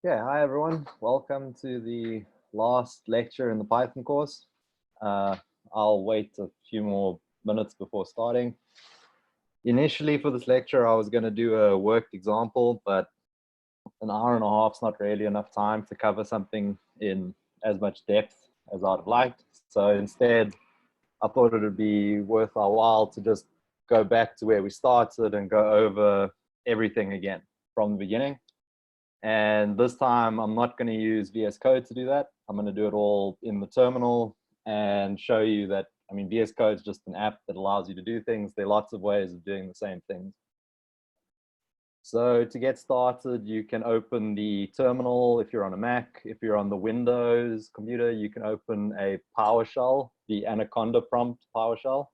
Yeah, hi everyone. Welcome to the last lecture in the Python course. I'll wait a few more minutes before starting. Initially for this lecture, I was going to do a worked example, but an hour and a half is not really enough time to cover something in as much depth as I'd have liked. So instead, I thought it would be worth our while to just go back to where we started and go over everything again from the beginning. And this time I'm not going to use VS Code to do that. I'm going to do it all in the terminal and show you that, VS Code is just an app that allows you to do things. There are lots of ways of doing the same things. So to get started, you can open the terminal if you're on a Mac. If you're on the Windows computer, you can open a PowerShell, the Anaconda prompt PowerShell.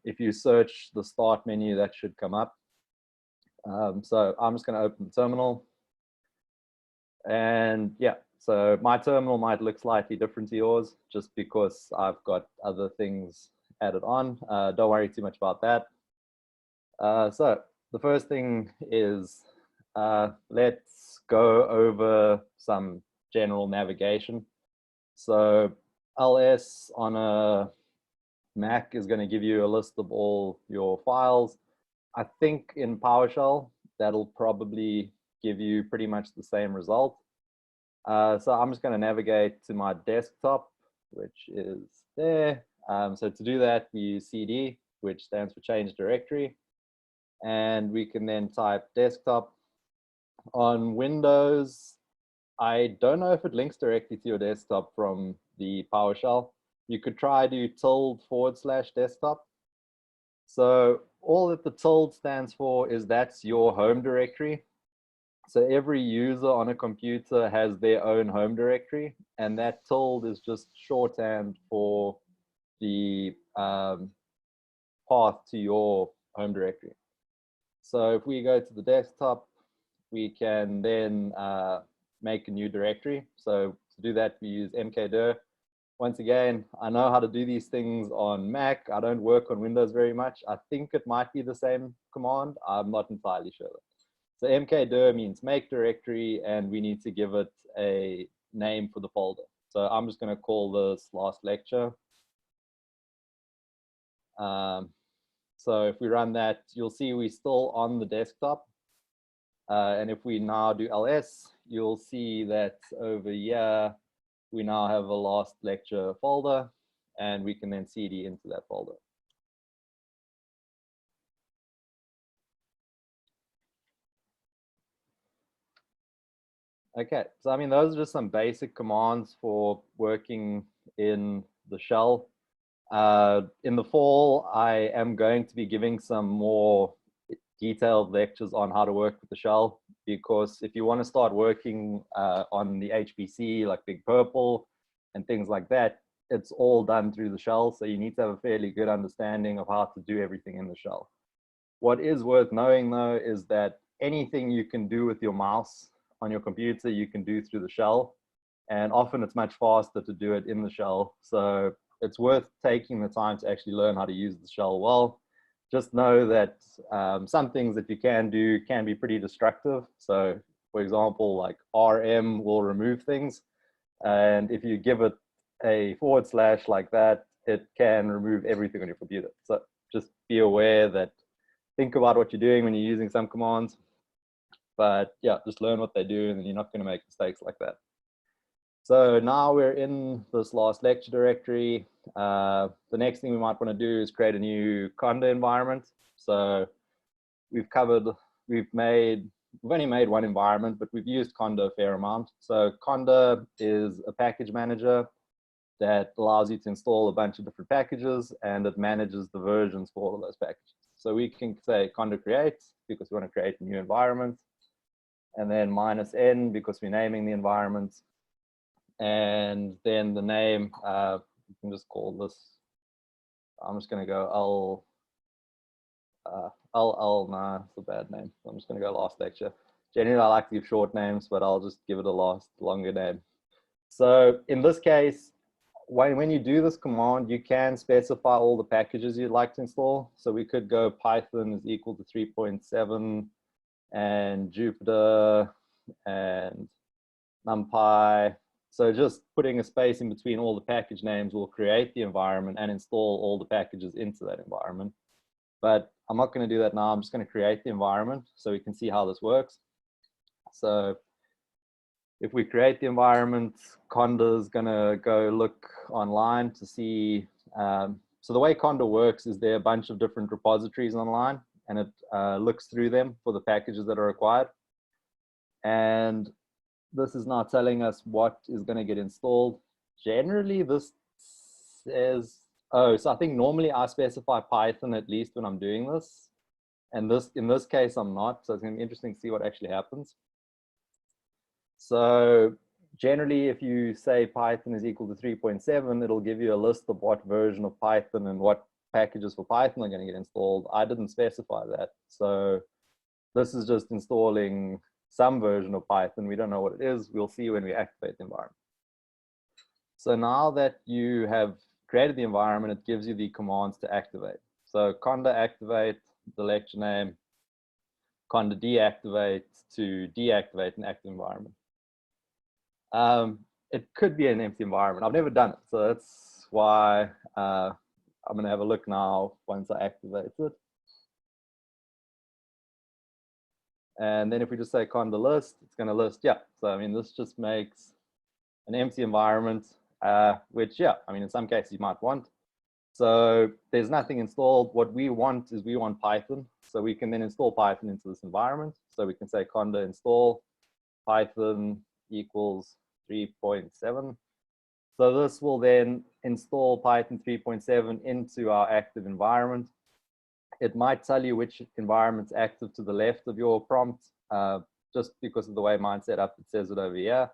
If you search the start menu, that should come up. So I'm just going to open the terminal. And yeah, so my terminal might look slightly different to yours just because I've got other things added on. Don't worry too much about that. So the first thing is let's go over some general navigation. So ls on a Mac is going to give you a list of all your files. I think in PowerShell, that'll probably give you pretty much the same result. So I'm just going to navigate to my desktop, which is there. So to do that, we use cd, which stands for change directory. And we can then type desktop. On Windows, I don't know if it links directly to your desktop from the PowerShell. You could try to tilde/desktop. So all that the tilde stands for is that's your home directory. So every user on a computer has their own home directory, and that tilde is just shorthand for the path to your home directory. So if we go to the desktop, we can then make a new directory. So to do that, we use mkdir. Once again, I know how to do these things on Mac. I don't work on Windows very much. I think it might be the same command. I'm not entirely sure. So mkdir means make directory, and we need to give it a name for the folder. So I'm just going to call this last lecture. So if we run that, you'll see we're still on the desktop. And if we now do ls, you'll see that over here, we now have a last lecture folder, and we can then cd into that folder. Okay, so those are just some basic commands for working in the shell. In the fall, I am going to be giving some more detailed lectures on how to work with the shell, because if you want to start working on the HPC, like Big Purple and things like that, it's all done through the shell. So you need to have a fairly good understanding of how to do everything in the shell. What is worth knowing, though, is that anything you can do with your mouse on your computer, you can do through the shell. And often it's much faster to do it in the shell. So it's worth taking the time to actually learn how to use the shell well. Just know that some things that you can do can be pretty destructive. So for example, like rm will remove things. And if you give it a / like that, it can remove everything on your computer. So just be aware that, think about what you're doing when you're using some commands. But yeah, just learn what they do, and then you're not going to make mistakes like that. So now we're in this last lecture directory. The next thing we might want to do is create a new Condo environment. So we've only made one environment, but we've used Condo a fair amount. So Condo is a package manager that allows you to install a bunch of different packages, and it manages the versions for all of those packages. So we can say Condo create because we want to create a new environment, and then -n because we're naming the environment. And then the name, you can just call this, I'm just going to go nah, it's a bad name. I'm just going to go last lecture. Generally, I like to give short names, but I'll just give it a longer name. So in this case, when you do this command, you can specify all the packages you'd like to install. So we could go Python is equal to 3.7 and Jupyter and NumPy. So just putting a space in between all the package names will create the environment and install all the packages into that environment. But I'm not going to do that now. I'm just going to create the environment so we can see how this works. So if we create the environment, Condo is going to go look online to see. So the way Condo works is there are a bunch of different repositories online, and it looks through them for the packages that are required. And this is now telling us what is going to get installed. Generally, this says, oh, so I think normally I specify Python at least when I'm doing this. And in this case, I'm not. So it's going to be interesting to see what actually happens. So generally, if you say Python is equal to 3.7, it'll give you a list of what version of Python and what packages for Python are going to get installed. I didn't specify that. So this is just installing some version of Python. We don't know what it is. We'll see when we activate the environment. So now that you have created the environment, it gives you the commands to activate. So Condo activate, the lecture name, Condo deactivate to deactivate an active environment. It could be an empty environment. I've never done it. So that's why I'm going to have a look now once I activate it. And then if we just say Condo list, it's going to list, yeah. So I mean, this just makes an empty environment, which, yeah, I mean, in some cases you might want. So there's nothing installed. What we want is we want Python. So we can then install Python into this environment. So we can say Condo install Python equals 3.7. So this will then install Python 3.7 into our active environment. It might tell you which environment's active to the left of your prompt, just because of the way mine's set up, it says it over here.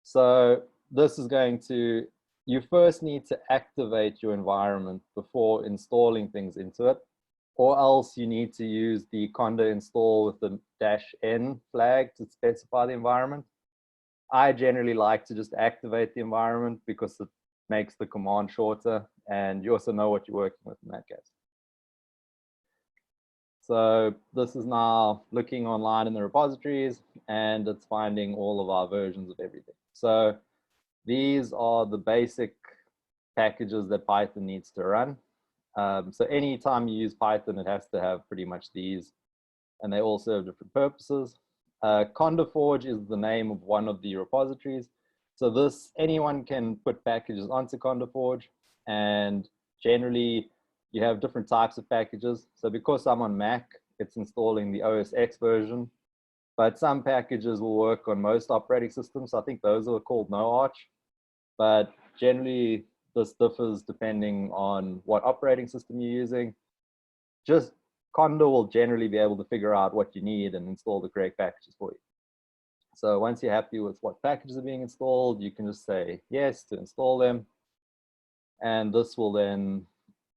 So this is going to, you first need to activate your environment before installing things into it, or else you need to use the Condo install with the -n flag to specify the environment. I generally like to just activate the environment because it makes the command shorter, and you also know what you're working with in that case. So this is now looking online in the repositories, and it's finding all of our versions of everything. So these are the basic packages that Python needs to run. So anytime you use Python, it has to have pretty much these, and they all serve different purposes. CondoForge is the name of one of the repositories. So this, anyone can put packages onto CondoForge, and generally you have different types of packages. So because I'm on Mac, it's installing the OS X version, but some packages will work on most operating systems. I think those are called no arch, but generally this differs depending on what operating system you're using. Just Condo will generally be able to figure out what you need and install the correct packages for you. So once you're happy with what packages are being installed, you can just say yes to install them. And this will then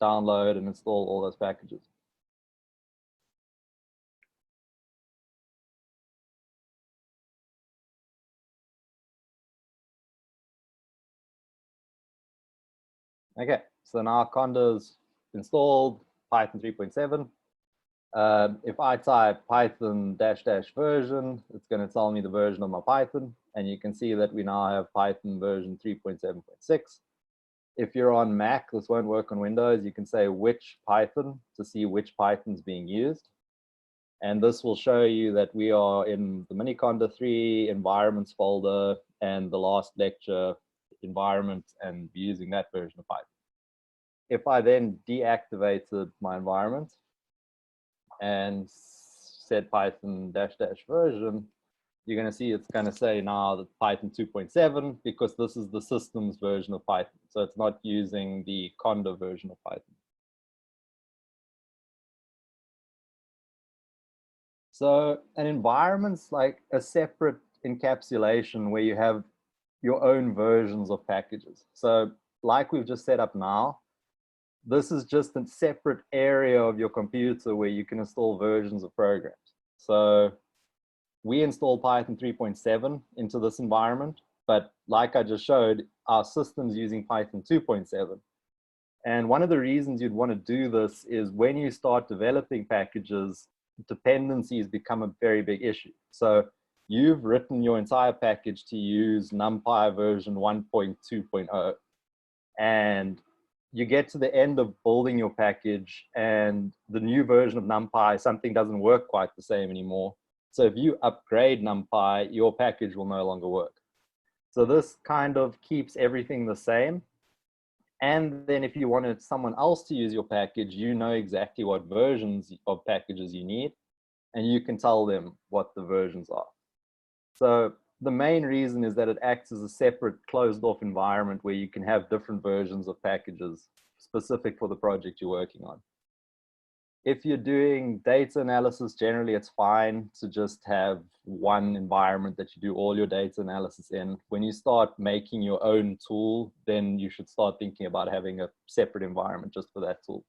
download and install all those packages. Okay, so now Condo's installed Python 3.7. If I type Python -- version, it's going to tell me the version of my Python. And you can see that we now have Python version 3.7.6. If you're on Mac, this won't work on Windows. You can say which Python to see which Python's being used. And this will show you that we are in the mini Condo 3 environments folder and the last lecture environment, and using that version of Python. If I then deactivated my environment and said Python -- version, you're going to see it's going to say now that Python 2.7, because this is the system's version of Python. So it's not using the Condo version of Python. So an environment's like a separate encapsulation where you have your own versions of packages. So like we've just set up now, this is just a separate area of your computer where you can install versions of programs. So we install Python 3.7 into this environment, but like I just showed, our system's using Python 2.7. And one of the reasons you'd want to do this is when you start developing packages, dependencies become a very big issue. So you've written your entire package to use NumPy version 1.2.0, and you get to the end of building your package and the new version of NumPy, something doesn't work quite the same anymore. So if you upgrade NumPy, your package will no longer work. So this kind of keeps everything the same. And then if you wanted someone else to use your package, you know exactly what versions of packages you need, and you can tell them what the versions are. So the main reason is that it acts as a separate closed off environment where you can have different versions of packages specific for the project you're working on. If you're doing data analysis, generally it's fine to just have one environment that you do all your data analysis in. When you start making your own tool, then you should start thinking about having a separate environment just for that tool.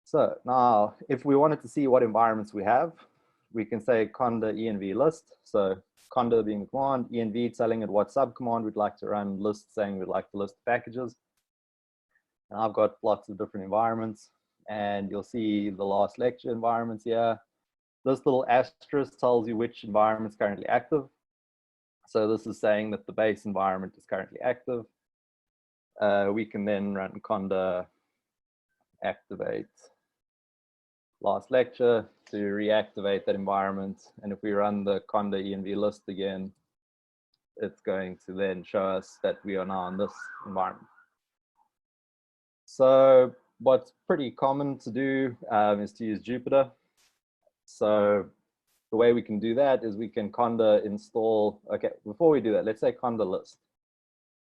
So now, if we wanted to see what environments we have, we can say conda env list. So conda being the command, env telling it what subcommand we'd like to run, list saying we'd like to list packages. And I've got lots of different environments. And you'll see the last lecture environments here. This little asterisk tells you which environment is currently active. So this is saying that the base environment is currently active. We can then run conda activate last lecture to reactivate that environment. And if we run the conda env list again, it's going to then show us that we are now in this environment. So what's pretty common to do is to use Jupyter. So the way we can do that is we can conda install, okay, before we do that, let's say conda list.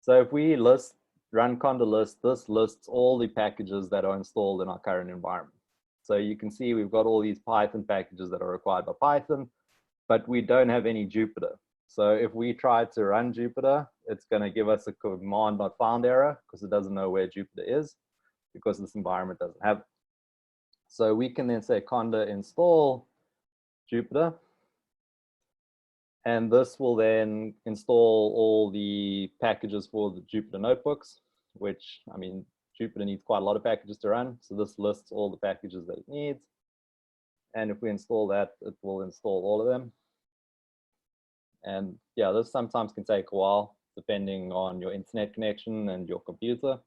So if we run conda list, this lists all the packages that are installed in our current environment. So you can see we've got all these Python packages that are required by Python, but we don't have any Jupyter. So if we try to run Jupyter, it's going to give us a command not found error because it doesn't know where Jupyter is, because this environment doesn't have it. So we can then say conda install Jupyter, and this will then install all the packages for the Jupyter notebooks, which, I mean, Jupyter needs quite a lot of packages to run. So this lists all the packages that it needs. And if we install that, it will install all of them. And yeah, this sometimes can take a while, depending on your internet connection and your computer.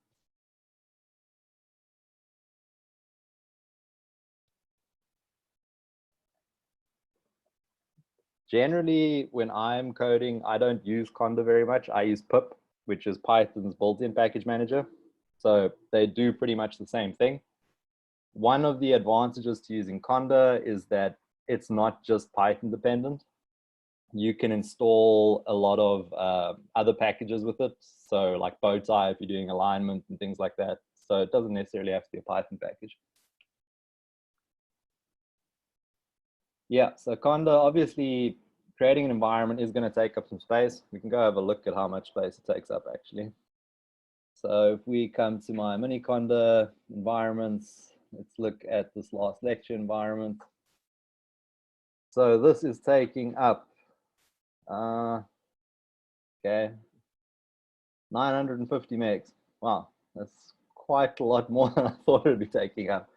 Generally, when I'm coding, I don't use conda very much. I use pip, which is Python's built-in package manager. So they do pretty much the same thing. One of the advantages to using conda is that it's not just Python dependent. You can install a lot of other packages with it. So like Bowtie if you're doing alignment and things like that. So it doesn't necessarily have to be a Python package. Yeah, so conda, obviously creating an environment is going to take up some space. We can go have a look at how much space it takes up actually. So if we come to my mini conda environments, let's look at this last lecture environment. So this is taking up, okay, 950 megs. Wow, that's quite a lot more than I thought it would be taking up.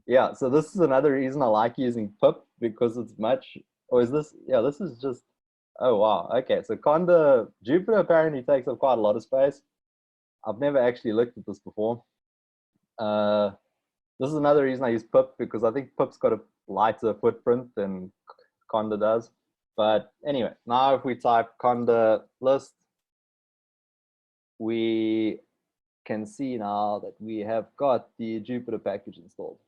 Yeah, so this is another reason I like using pip, because it's much, or is this, yeah, this is just, oh wow, okay. So conda, Jupyter apparently takes up quite a lot of space. I've never actually looked at this before. This is another reason I use pip, because I think pip's got a lighter footprint than conda does. But anyway, now if we type conda list, we can see now that we have got the Jupyter package installed.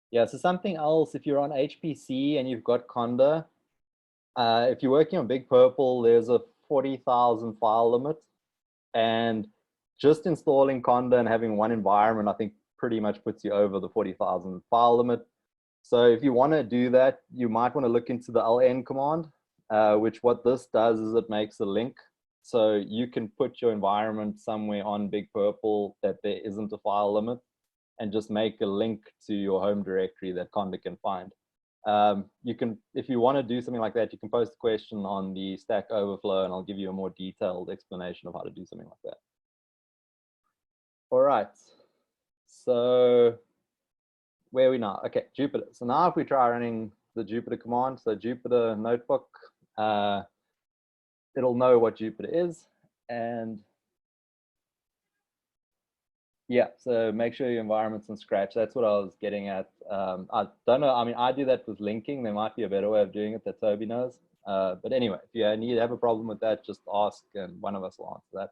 Yeah, so something else, if you're on HPC and you've got conda, if you're working on Big Purple, there's a 40,000 file limit. And just installing conda and having one environment, I think pretty much puts you over the 40,000 file limit. So if you want to do that, you might want to look into the ln command, which what this does is it makes a link. So you can put your environment somewhere on Big Purple that there isn't a file limit, and just make a link to your home directory that conda can find. You can, if you want to do something like that, you can post a question on the Stack Overflow and I'll give you a more detailed explanation of how to do something like that. All right, so where are we now? Okay, Jupyter. So now if we try running the Jupyter command, so Jupyter notebook, it'll know what Jupyter is. And yeah, so make sure your environment's in Scratch. That's what I was getting at. I don't know. I mean, I do that with linking. There might be a better way of doing it that Toby knows. But anyway, if you need to have a problem with that, just ask and one of us will answer that.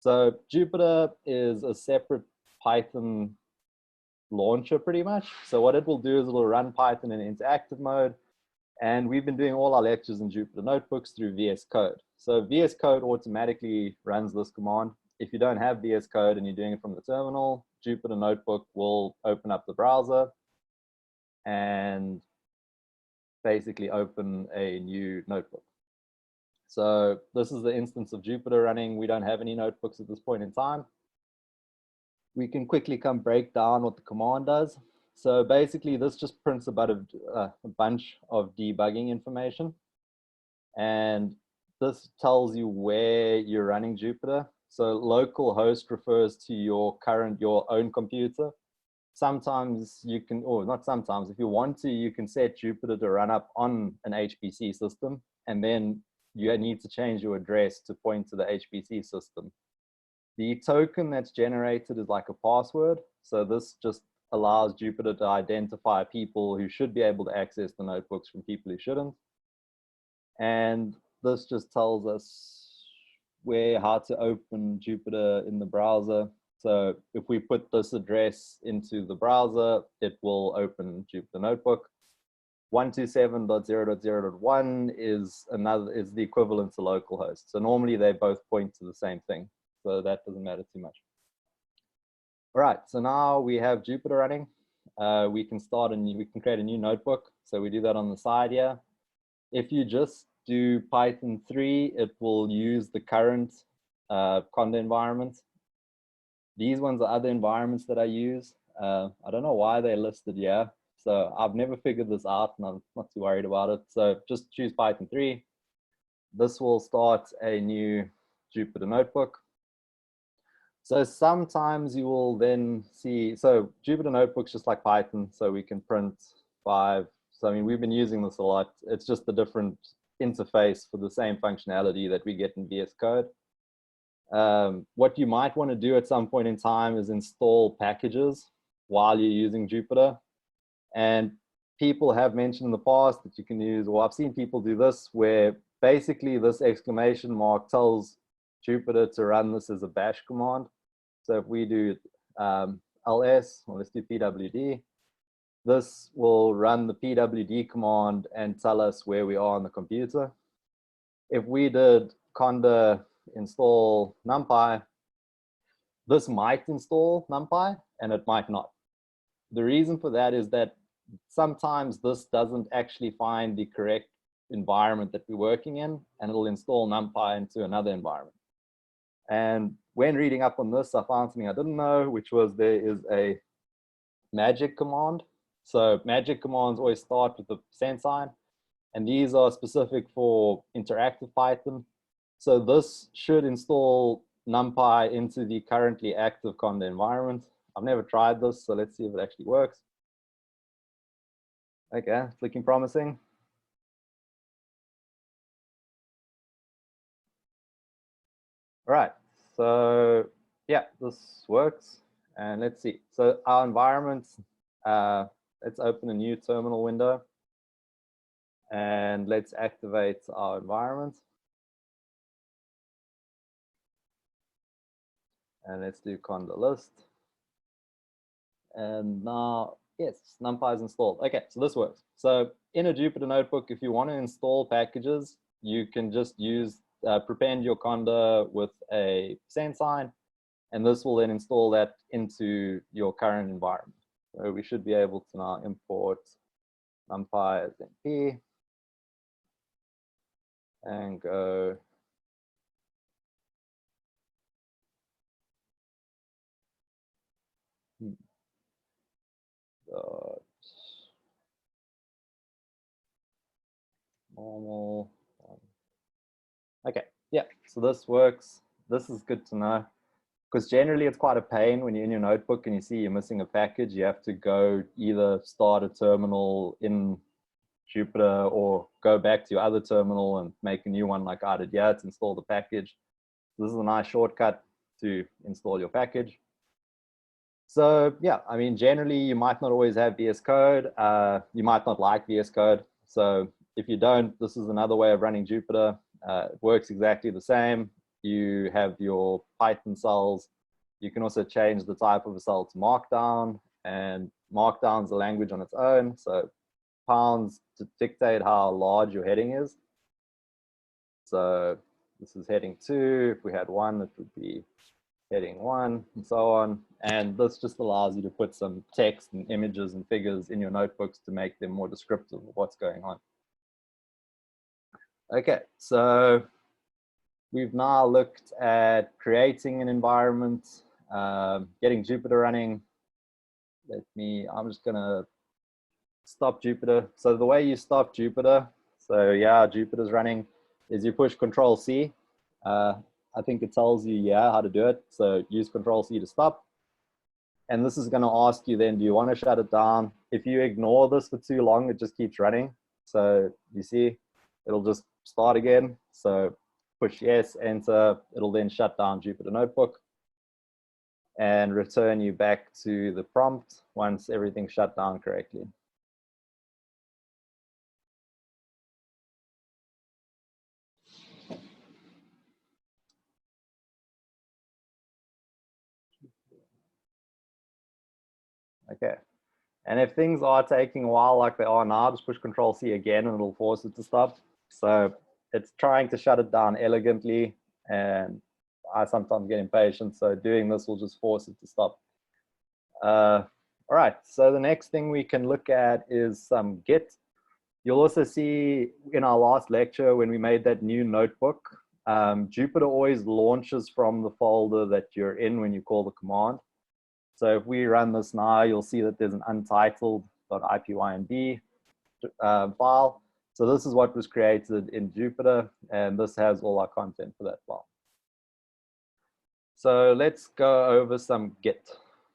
So Jupyter is a separate Python launcher pretty much. So what it will do is it will run Python in interactive mode. And we've been doing all our lectures in Jupyter Notebooks through VS Code. So VS Code automatically runs this command. If you don't have VS Code and you're doing it from the terminal, Jupyter Notebook will open up the browser and basically open a new notebook. So this is the instance of Jupyter running. We don't have any notebooks at this point in time. We can quickly come break down what the command does. So basically, this just prints about a bunch of debugging information. And this tells you where you're running Jupyter. So localhost refers to your own computer. Sometimes you can, or not sometimes, if you want to, you can set Jupyter to run up on an HPC system. And then you need to change your address to point to the HPC system. The token that's generated is like a password. So this just allows Jupyter to identify people who should be able to access the notebooks from people who shouldn't. And this just tells us how to open Jupyter in the browser. So if we put this address into the browser, it will open Jupyter Notebook. 127.0.0.1 is the equivalent to localhost. So normally they both point to the same thing. So that doesn't matter too much. All right, so now we have Jupyter running. We can create a new notebook. So we do that on the side here. If you just do Python 3, it will use the current Condo environment. These ones are other environments that I use. I don't know why they're listed here. So I've never figured this out and I'm not too worried about it. So just choose Python 3. This will start a new Jupyter notebook. So sometimes you will then see, so Jupyter Notebook's just like Python, so we can print 5. So I mean, we've been using this a lot. It's just a different interface for the same functionality that we get in VS Code. What you might want to do at some point in time is install packages while you're using Jupyter. And people have mentioned in the past that you can use, or I've seen people do this, where basically this exclamation mark tells Jupyter to run this as a bash command. So if we do ls, or let's do pwd, this will run the pwd command and tell us where we are on the computer. If we did Condo install numpy, this might install numpy and it might not. The reason for that is that sometimes this doesn't actually find the correct environment that we're working in, and it'll install numpy into another environment. And when reading up on this, I found something I didn't know, which was there is a magic command. So magic commands always start with the % sign, and these are specific for interactive Python. So this should install numpy into the currently active Condo environment. I've never tried this, so let's see if it actually works. Okay, it's looking promising. All right, so yeah, this works. And let's see. So our environment, let's open a new terminal window. And let's activate our environment. And let's do Condo list. And now, yes, numpy is installed. Okay, so this works. So in a Jupyter notebook, if you want to install packages, you can just use prepend your Condo with a % sign, and this will then install that into your current environment. So we should be able to now import numpy as np and go dot normal. Okay, yeah, so this works. This is good to know. because generally it's quite a pain when you're in your notebook and you see you're missing a package. You have to go either start a terminal in Jupyter or go back to your other terminal and make a new one like I did here to install the package. This is a nice shortcut to install your package. So yeah, I mean, generally you might not always have VS Code. You might not like VS Code. So if you don't, this is another way of running Jupyter. It works exactly the same. You have your Python cells. You can also change the type of a cell to Markdown, and Markdown's a language on its own. So pounds to dictate how large your heading is. So this is heading 2. If we had 1, it would be heading 1, and so on. And this just allows you to put some text and images and figures in your notebooks to make them more descriptive of what's going on. Okay, so we've now looked at creating an environment, getting Jupyter running. I'm just gonna stop Jupyter. So the way you stop Jupyter, so yeah, Jupyter's running, is you push Control-C. I think it tells you, yeah, how to do it. So use Control-C to stop. And this is going to ask you then, do you want to shut it down? If you ignore this for too long, it just keeps running. So you see, it'll just start again. So push yes, enter. It'll then shut down Jupyter Notebook and return you back to the prompt once everything's shut down correctly. Okay. And if things are taking a while like they are now, just push Control-C again and it'll force it to stop. So it's trying to shut it down elegantly, and I sometimes get impatient, so doing this will just force it to stop. All right, so the next thing we can look at is some Git. You'll also see in our last lecture when we made that new notebook, Jupyter always launches from the folder that you're in when you call the command. So if we run this now, you'll see that there's an untitled.ipynb file. So this is what was created in Jupyter, and this has all our content for that file. So let's go over some Git.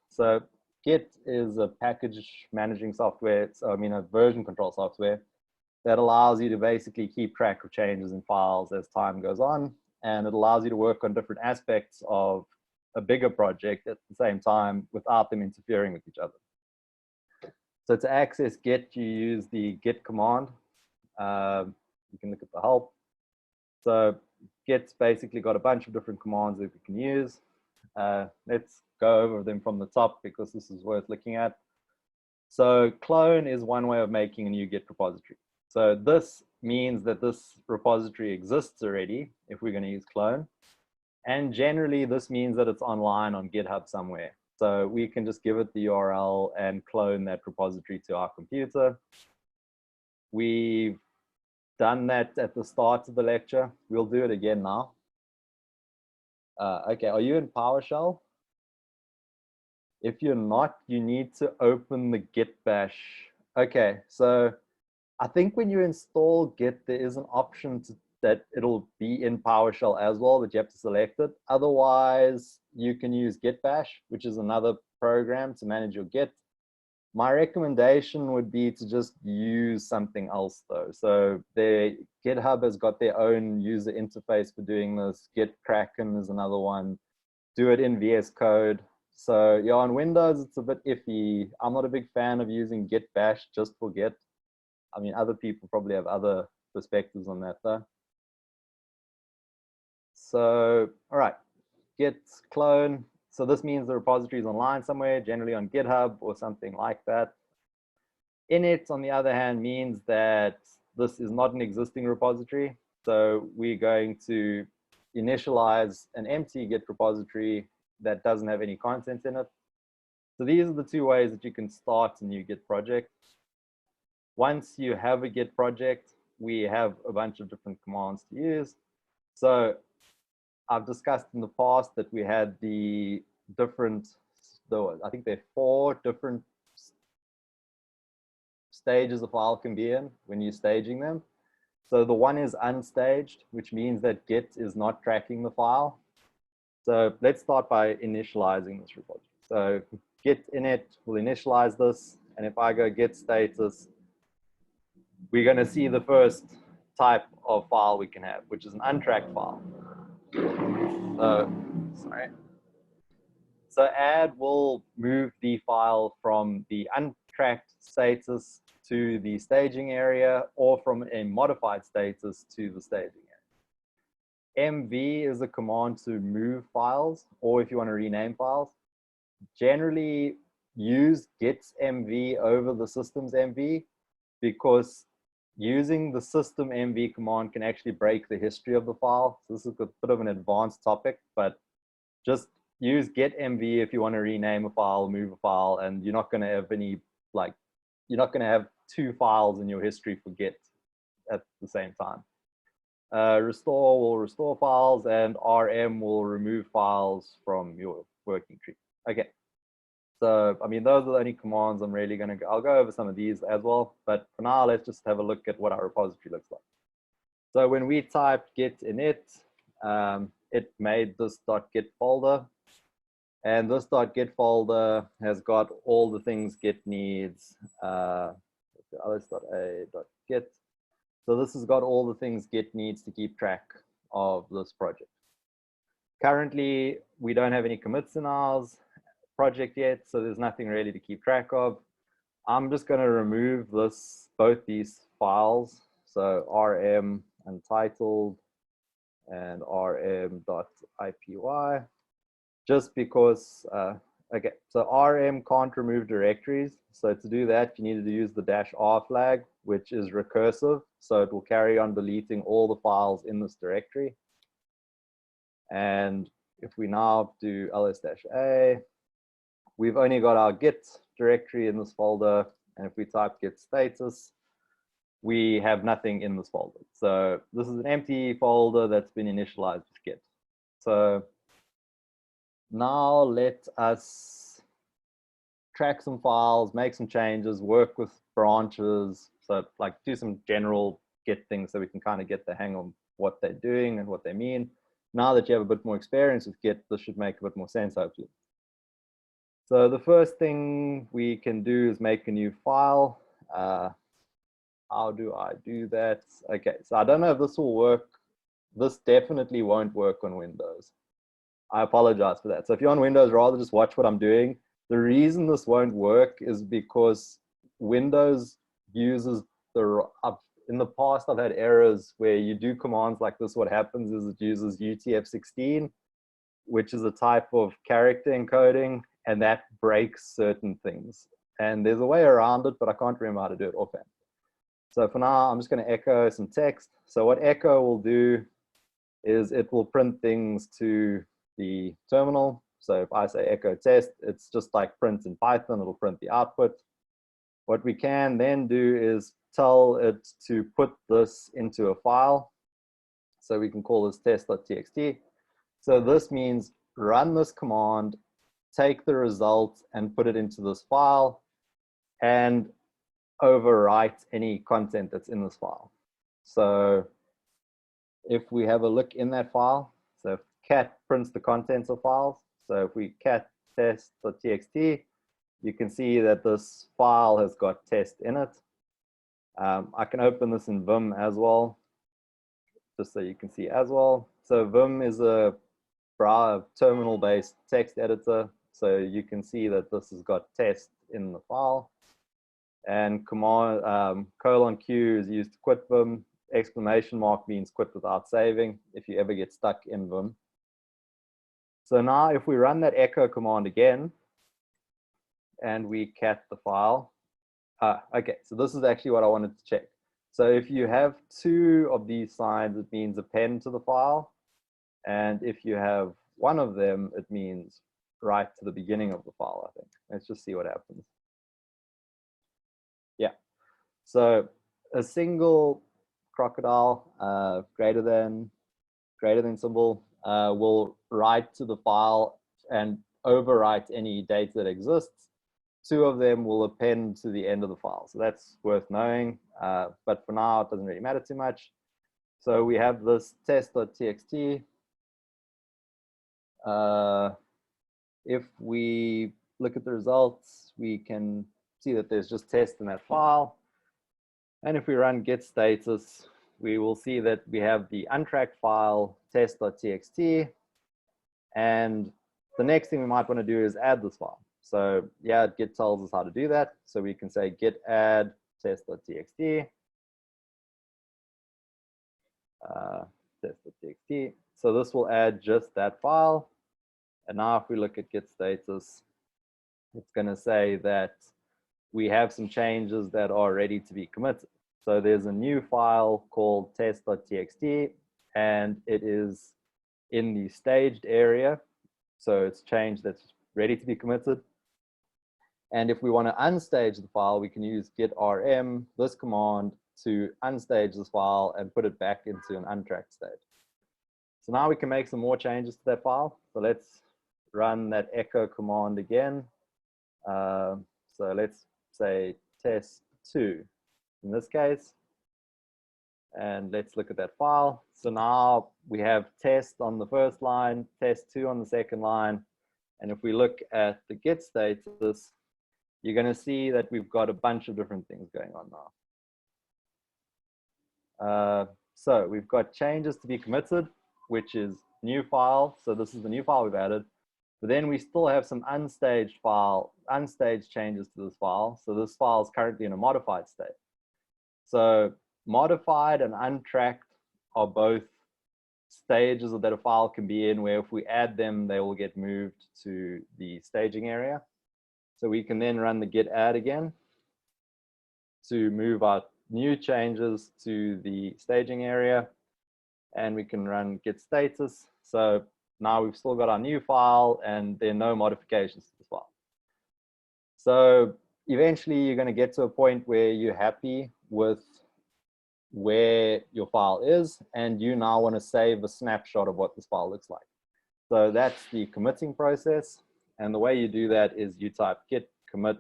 So Git is a package managing software, so I mean a version control software that allows you to basically keep track of changes in files as time goes on, and it allows you to work on different aspects of a bigger project at the same time without them interfering with each other. So to access Git, you use the Git command. You can look at the help. So Git's basically got a bunch of different commands that we can use. Let's go over them from the top because this is worth looking at. So clone is one way of making a new Git repository. So this means that this repository exists already if we're going to use clone. And generally, this means that it's online on GitHub somewhere. So we can just give it the URL and clone that repository to our computer. We've done that at the start of the lecture. We'll do it again now. Okay, are you in PowerShell? If you're not, you need to open the Git bash. Okay, so I think when you install Git, there is an option that it'll be in PowerShell as well, but you have to select it. Otherwise, you can use Git bash, which is another program to manage your Git. My recommendation would be to just use something else though. So GitHub has got their own user interface for doing this. Git Kraken is another one. Do it in VS Code. So yeah, on Windows, it's a bit iffy. I'm not a big fan of using Git bash just for Git. I mean, other people probably have other perspectives on that though. So, all right, Git clone. So this means the repository is online somewhere, generally on GitHub or something like that. Init, on the other hand, means that this is not an existing repository. So we're going to initialize an empty Git repository that doesn't have any content in it. So these are the two ways that you can start a new Git project. Once you have a Git project, we have a bunch of different commands to use. So I've discussed in the past that we had the different, I think there are 4 different stages a file can be in when you're staging them. So the one is unstaged, which means that Git is not tracking the file. So let's start by initializing this repository. So git init will initialize this. And if I go git status, we're going to see the first type of file we can have, which is an untracked file. So add will move the file from the untracked status to the staging area, or from a modified status to the staging area. MV is a command to move files, or if you want to rename files. Generally use git's MV over the system's MV, because using the system MV command can actually break the history of the file. So this is a bit of an advanced topic, but just use git MV if you want to rename a file, move a file, and you're not going to have any, like, you're not going to have two files in your history for git at the same time. Restore will restore files, and RM will remove files from your working tree. Okay. So, I mean, those are the only commands I'm really going to go. I'll go over some of these as well, but for now, let's just have a look at what our repository looks like. So when we typed git init, it made this .git folder, and this .git folder has got all the things git needs. ls.a.git. So this has got all the things git needs to keep track of this project. Currently, we don't have any commits in ours project yet, so there's nothing really to keep track of. I'm just going to remove both these files, so rm untitled and rm.ipy, just because, okay, so rm can't remove directories. So to do that, you need to use the -r flag, which is recursive. So it will carry on deleting all the files in this directory. And if we now do ls-a, we've only got our git directory in this folder. And if we type git status, we have nothing in this folder. So this is an empty folder that's been initialized with git. So now let us track some files, make some changes, work with branches. So like do some general git things so we can kind of get the hang of what they're doing and what they mean. Now that you have a bit more experience with git, this should make a bit more sense, hopefully. So the first thing we can do is make a new file. How do I do that? Okay, so I don't know if this will work. This definitely won't work on Windows. I apologize for that. So if you're on Windows, rather just watch what I'm doing. The reason this won't work is because Windows uses in the past, I've had errors where you do commands like this. What happens is it uses UTF-16, which is a type of character encoding, and that breaks certain things. And there's a way around it, but I can't remember how to do it offhand. So for now, I'm just going to echo some text. So what echo will do is it will print things to the terminal. So if I say echo test, it's just like print in Python, it'll print the output. What we can then do is tell it to put this into a file. So we can call this test.txt. So this means run this command, take the result and put it into this file, and overwrite any content that's in this file. So if we have a look in that file, so if cat prints the contents of files, so if we cat test.txt, you can see that this file has got test in it. I can open this in Vim as well, just so you can see as well. So Vim is a terminal-based text editor, so you can see that this has got test in the file. And command :Q is used to quit Vim. Exclamation mark means quit without saving if you ever get stuck in Vim. So now if we run that echo command again and we cat the file, okay, so this is actually what I wanted to check. So if you have two of these signs, it means append to the file. And if you have one of them, it means write to the beginning of the file, I think. Let's just see what happens. Yeah, so a single crocodile greater than symbol will write to the file and overwrite any data that exists. Two of them will append to the end of the file. So that's worth knowing, but for now it doesn't really matter too much. So we have this test.txt. If we look at the results, we can see that there's just test in that file. And if we run git status, we will see that we have the untracked file test.txt. And the next thing we might want to do is add this file. So yeah, Git tells us how to do that. So we can say git add test.txt. Test.txt. So this will add just that file. And now if we look at git status, it's going to say that we have some changes that are ready to be committed. So there's a new file called test.txt, and it is in the staged area. So it's change that's ready to be committed. And if we want to unstage the file, we can use git rm, this command, to unstage this file and put it back into an untracked state. So now we can make some more changes to that file. So let's run that echo command again. So let's say test2 in this case. And let's look at that file. So now we have test on the first line, test2 on the second line. And if we look at the git status, you're going to see that we've got a bunch of different things going on now. So we've got changes to be committed, which is new file. So this is the new file we've added. But then we still have some unstaged changes to this file. So this file is currently in a modified state. So modified and untracked are both stages that a file can be in, where if we add them, they will get moved to the staging area. So we can then run the git add again to move our new changes to the staging area. And we can run git status. So now we've still got our new file and there are no modifications to this file. So eventually you're going to get to a point where you're happy with where your file is, and you now want to save a snapshot of what this file looks like. So that's the committing process. And the way you do that is you type git commit,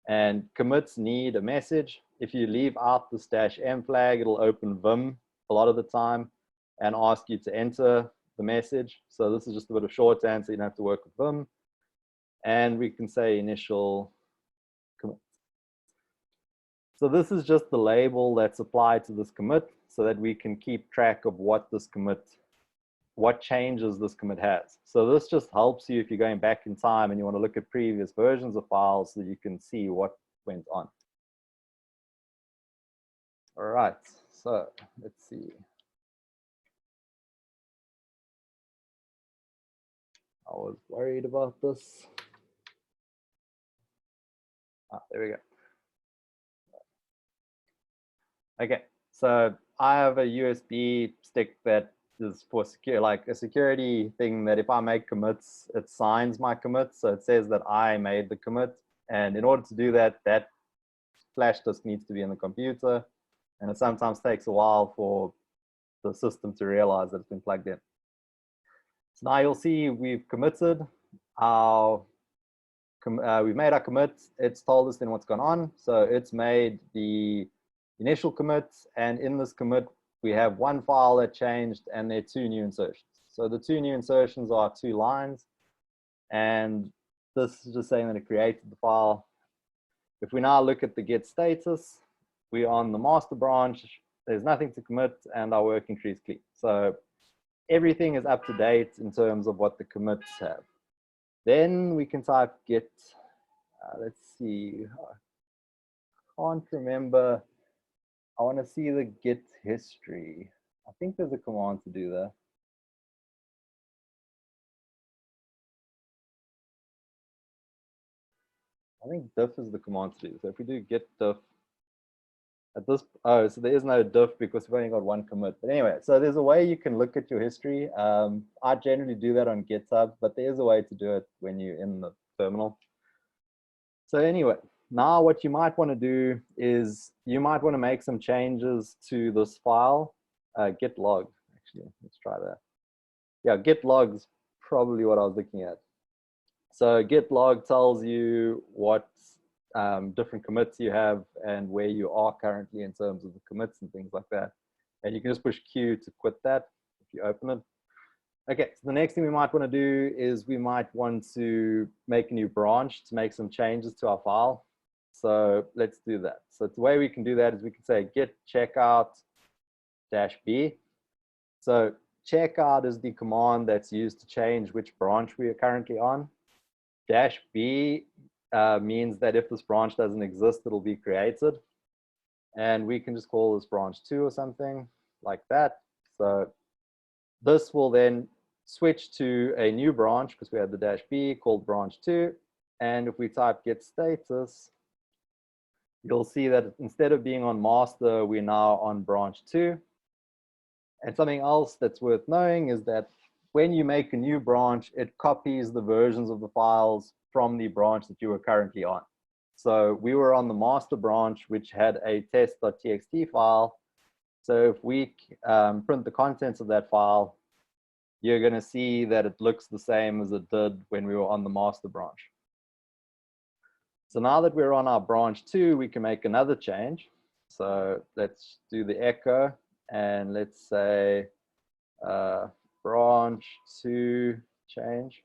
and commits need a message. If you leave out the -m flag, it'll open Vim a lot of the time and ask you to enter the message. So this is just a bit of shorthand, so you don't have to work with Vim. And we can say initial commit. So this is just the label that's applied to this commit so that we can keep track of what this commit, what changes this commit has. So this just helps you if you're going back in time and you want to look at previous versions of files so you can see what went on. All right, so let's see. I was worried about this. There we go. Okay, so I have a USB stick that is for secure, like a security thing, that if I make commits, it signs my commit. So it says that I made the commit. And in order to do that, that flash disk needs to be in the computer. And it sometimes takes a while for the system to realize that it's been plugged in. So now you'll see we've committed our, we've made our commit. It's told us then what's gone on. So it's made the initial commit, and in this commit, we have one file that changed and there are two new insertions. So the two new insertions are 2 lines, and this is just saying that it created the file. If we now look at the git status, we're on the master branch, there's nothing to commit, and our working tree is clean. So everything is up to date in terms of what the commits have. Then we can type git, let's see, I can't remember. I want to see the git history. I think there's a command to do that. I think diff is the command to do. So if we do git diff at this, oh, so there is no diff because we've only got one commit. But anyway, so there's a way you can look at your history. I generally do that on GitHub, but there is a way to do it when you're in the terminal. So anyway, now what you might want to do is you might want to make some changes to this file, git log. Actually, let's try that. Yeah, git log is probably what I was looking at. So git log tells you what different commits you have and where you are currently in terms of the commits and things like that. And you can just push Q to quit that if you open it. Okay, so the next thing we might want to do is we might want to make a new branch to make some changes to our file. So let's do that. So the way we can do that is we can say git checkout -b. So checkout is the command that's used to change which branch we are currently on. -b means that if this branch doesn't exist, it'll be created. And we can just call this branch 2 or something like that. So this will then switch to a new branch because we had the -b called branch 2. And if we type git status, you'll see that instead of being on master, we're now on branch 2. And something else that's worth knowing is that when you make a new branch, it copies the versions of the files from the branch that you were currently on. So we were on the master branch, which had a test.txt file. So if we print the contents of that file, you're going to see that it looks the same as it did when we were on the master branch. So now that we're on our branch 2, we can make another change. So let's do the echo, and let's say branch 2 change.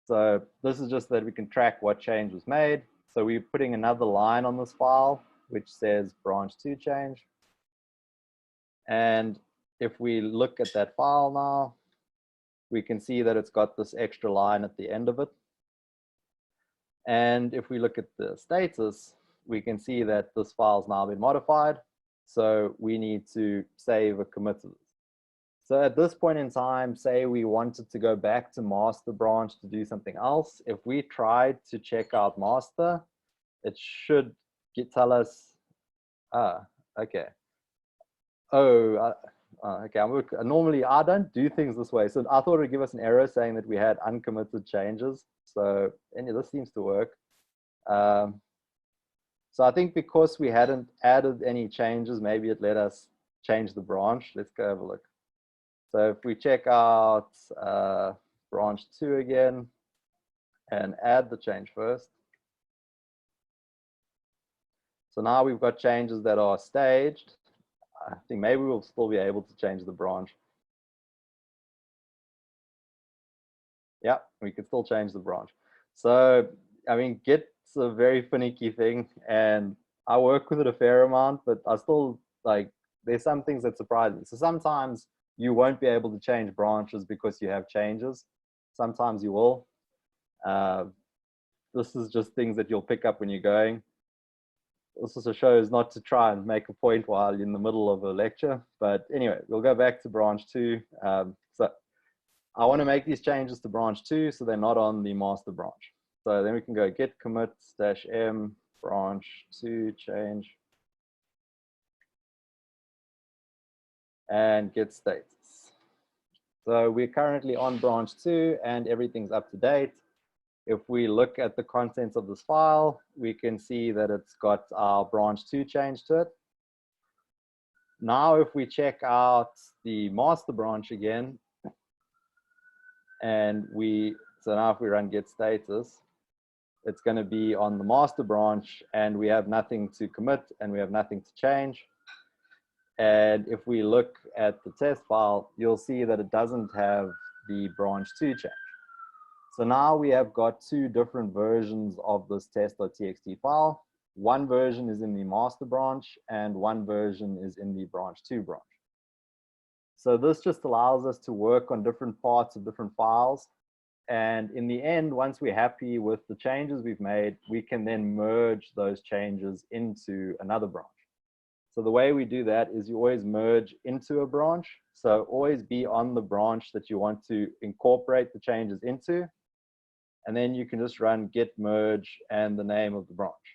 So this is just that we can track what change was made. So we're putting another line on this file, which says branch 2 change. And if we look at that file now, we can see that it's got this extra line at the end of it. And if we look at the status, we can see that this file's now been modified. So we need to save a commit to this. So at this point in time, say we wanted to go back to master branch to do something else. If we tried to check out master, it should tell us, okay. Okay, normally I don't do things this way. So I thought it would give us an error saying that we had uncommitted changes. So this seems to work. So I think because we hadn't added any changes, maybe it let us change the branch. Let's go have a look. So if we check out branch 2 again and add the change first. So now we've got changes that are staged. I think maybe we'll still be able to change the branch. Yeah, we can still change the branch. So, I mean, Git's a very finicky thing, and I work with it a fair amount, but I still, like, there's some things that surprise me. So sometimes you won't be able to change branches because you have changes. Sometimes you will. This is just things that you'll pick up when you're going. This also shows not to try and make a point while you're in the middle of a lecture. But anyway, we'll go back to branch 2. So I want to make these changes to branch 2 so they're not on the master branch. So then we can go git commit -m branch 2 change and git status. So we're currently on branch 2 and everything's up to date. If we look at the contents of this file, we can see that it's got our branch 2 change to it. Now, if we check out the master branch again, and so now if we run git status, it's going to be on the master branch, and we have nothing to commit, and we have nothing to change. And if we look at the test file, you'll see that it doesn't have the branch 2 change. So now we have got 2 different versions of this test.txt file. One version is in the master branch, and one version is in the branch 2 branch. So this just allows us to work on different parts of different files. And in the end, once we're happy with the changes we've made, we can then merge those changes into another branch. So the way we do that is you always merge into a branch. So always be on the branch that you want to incorporate the changes into. And then you can just run git merge and the name of the branch.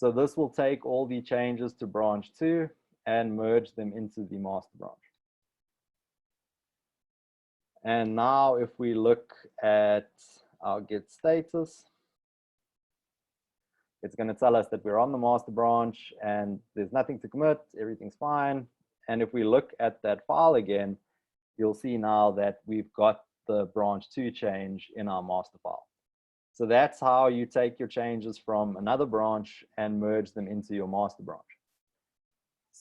So this will take all the changes to branch 2 and merge them into the master branch. And now if we look at our git status, it's going to tell us that we're on the master branch and there's nothing to commit, everything's fine. And if we look at that file again, you'll see now that we've got the branch 2 change in our master file. So that's how you take your changes from another branch and merge them into your master branch.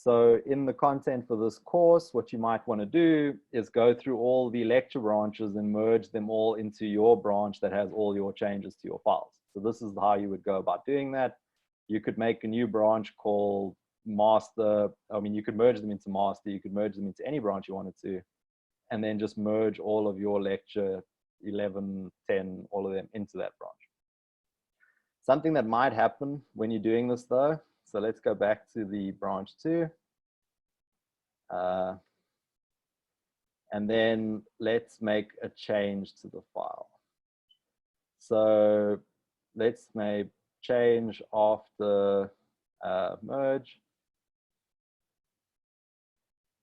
So in the content for this course, what you might want to do is go through all the lecture branches and merge them all into your branch that has all your changes to your files. So this is how you would go about doing that. You could make a new branch called master. I mean, you could merge them into master. You could merge them into any branch you wanted to, and then just merge all of your lecture 11, 10, all of them into that branch. Something that might happen when you're doing this though, so let's go back to the branch 2. And then let's make a change to the file. So let's make change after merge.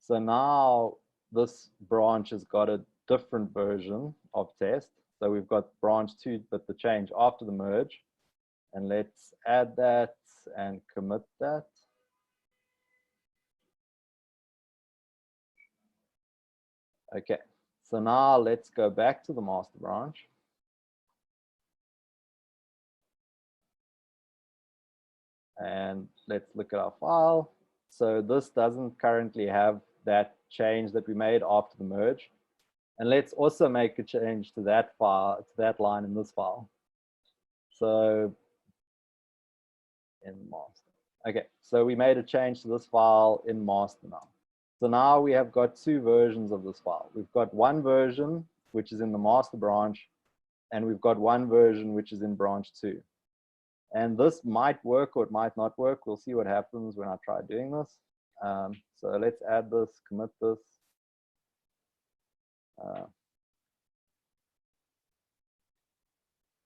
So now this branch has got a different version of test. So we've got branch 2, but the change after the merge. And let's add that and commit that. Okay, so now let's go back to the master branch. And let's look at our file. So this doesn't currently have that change that we made after the merge. And let's also make a change to that file, to that line in this file. So in master. Okay, so we made a change to this file in master now. So now we have got 2 versions of this file. We've got one version, which is in the master branch, and we've got one version, which is in branch 2. And this might work or it might not work. We'll see what happens when I try doing this. So let's add this, commit this.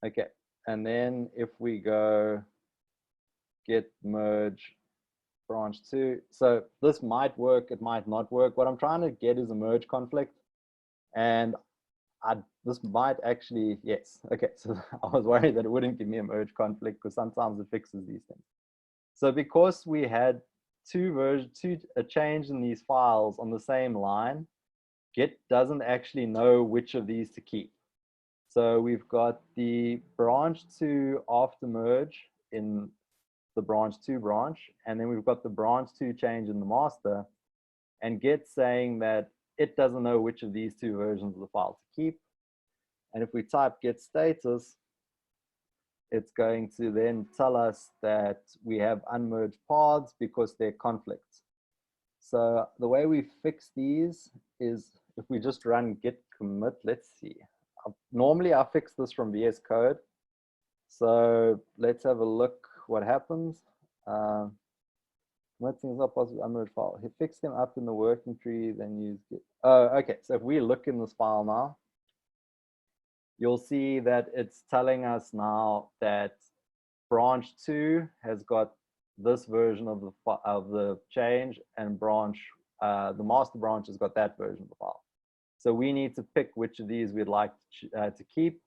Okay, and then if we go git merge branch 2, so this might work, it might not work. What I'm trying to get is a merge conflict, and this might actually, yes. Okay, so I was worried that it wouldn't give me a merge conflict because sometimes it fixes these things. So because we had a change in these files on the same line, Git doesn't actually know which of these to keep. So we've got the branch 2 after merge in the branch 2 branch, and then we've got the branch 2 change in the master, and Git saying that it doesn't know which of these 2 versions of the file to keep. And if we type git status, it's going to then tell us that we have unmerged paths because they're conflicts. So the way we fix these is if we just run git commit, let's see. Normally I fix this from VS Code. So let's have a look what happens. Commit things up as unmerged file. Fix them up in the working tree, then use git. Oh, okay. So if we look in this file now, you'll see that it's telling us now that branch 2 has got this version of the change, and the master branch has got that version of the file. So we need to pick which of these we'd like to keep.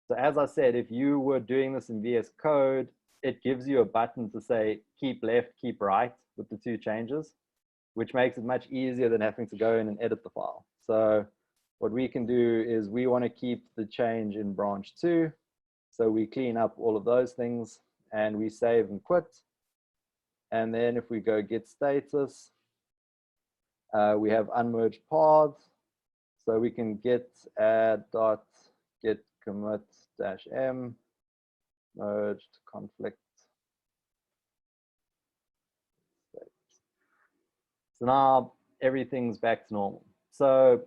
So as I said, if you were doing this in VS Code, it gives you a button to say keep left, keep right with the 2 changes, which makes it much easier than having to go in and edit the file. So what we can do is we want to keep the change in branch 2. So we clean up all of those things and we save and quit. And then if we go git status, we have unmerged paths. So we can git add dot git commit -m merged conflict. So now everything's back to normal. So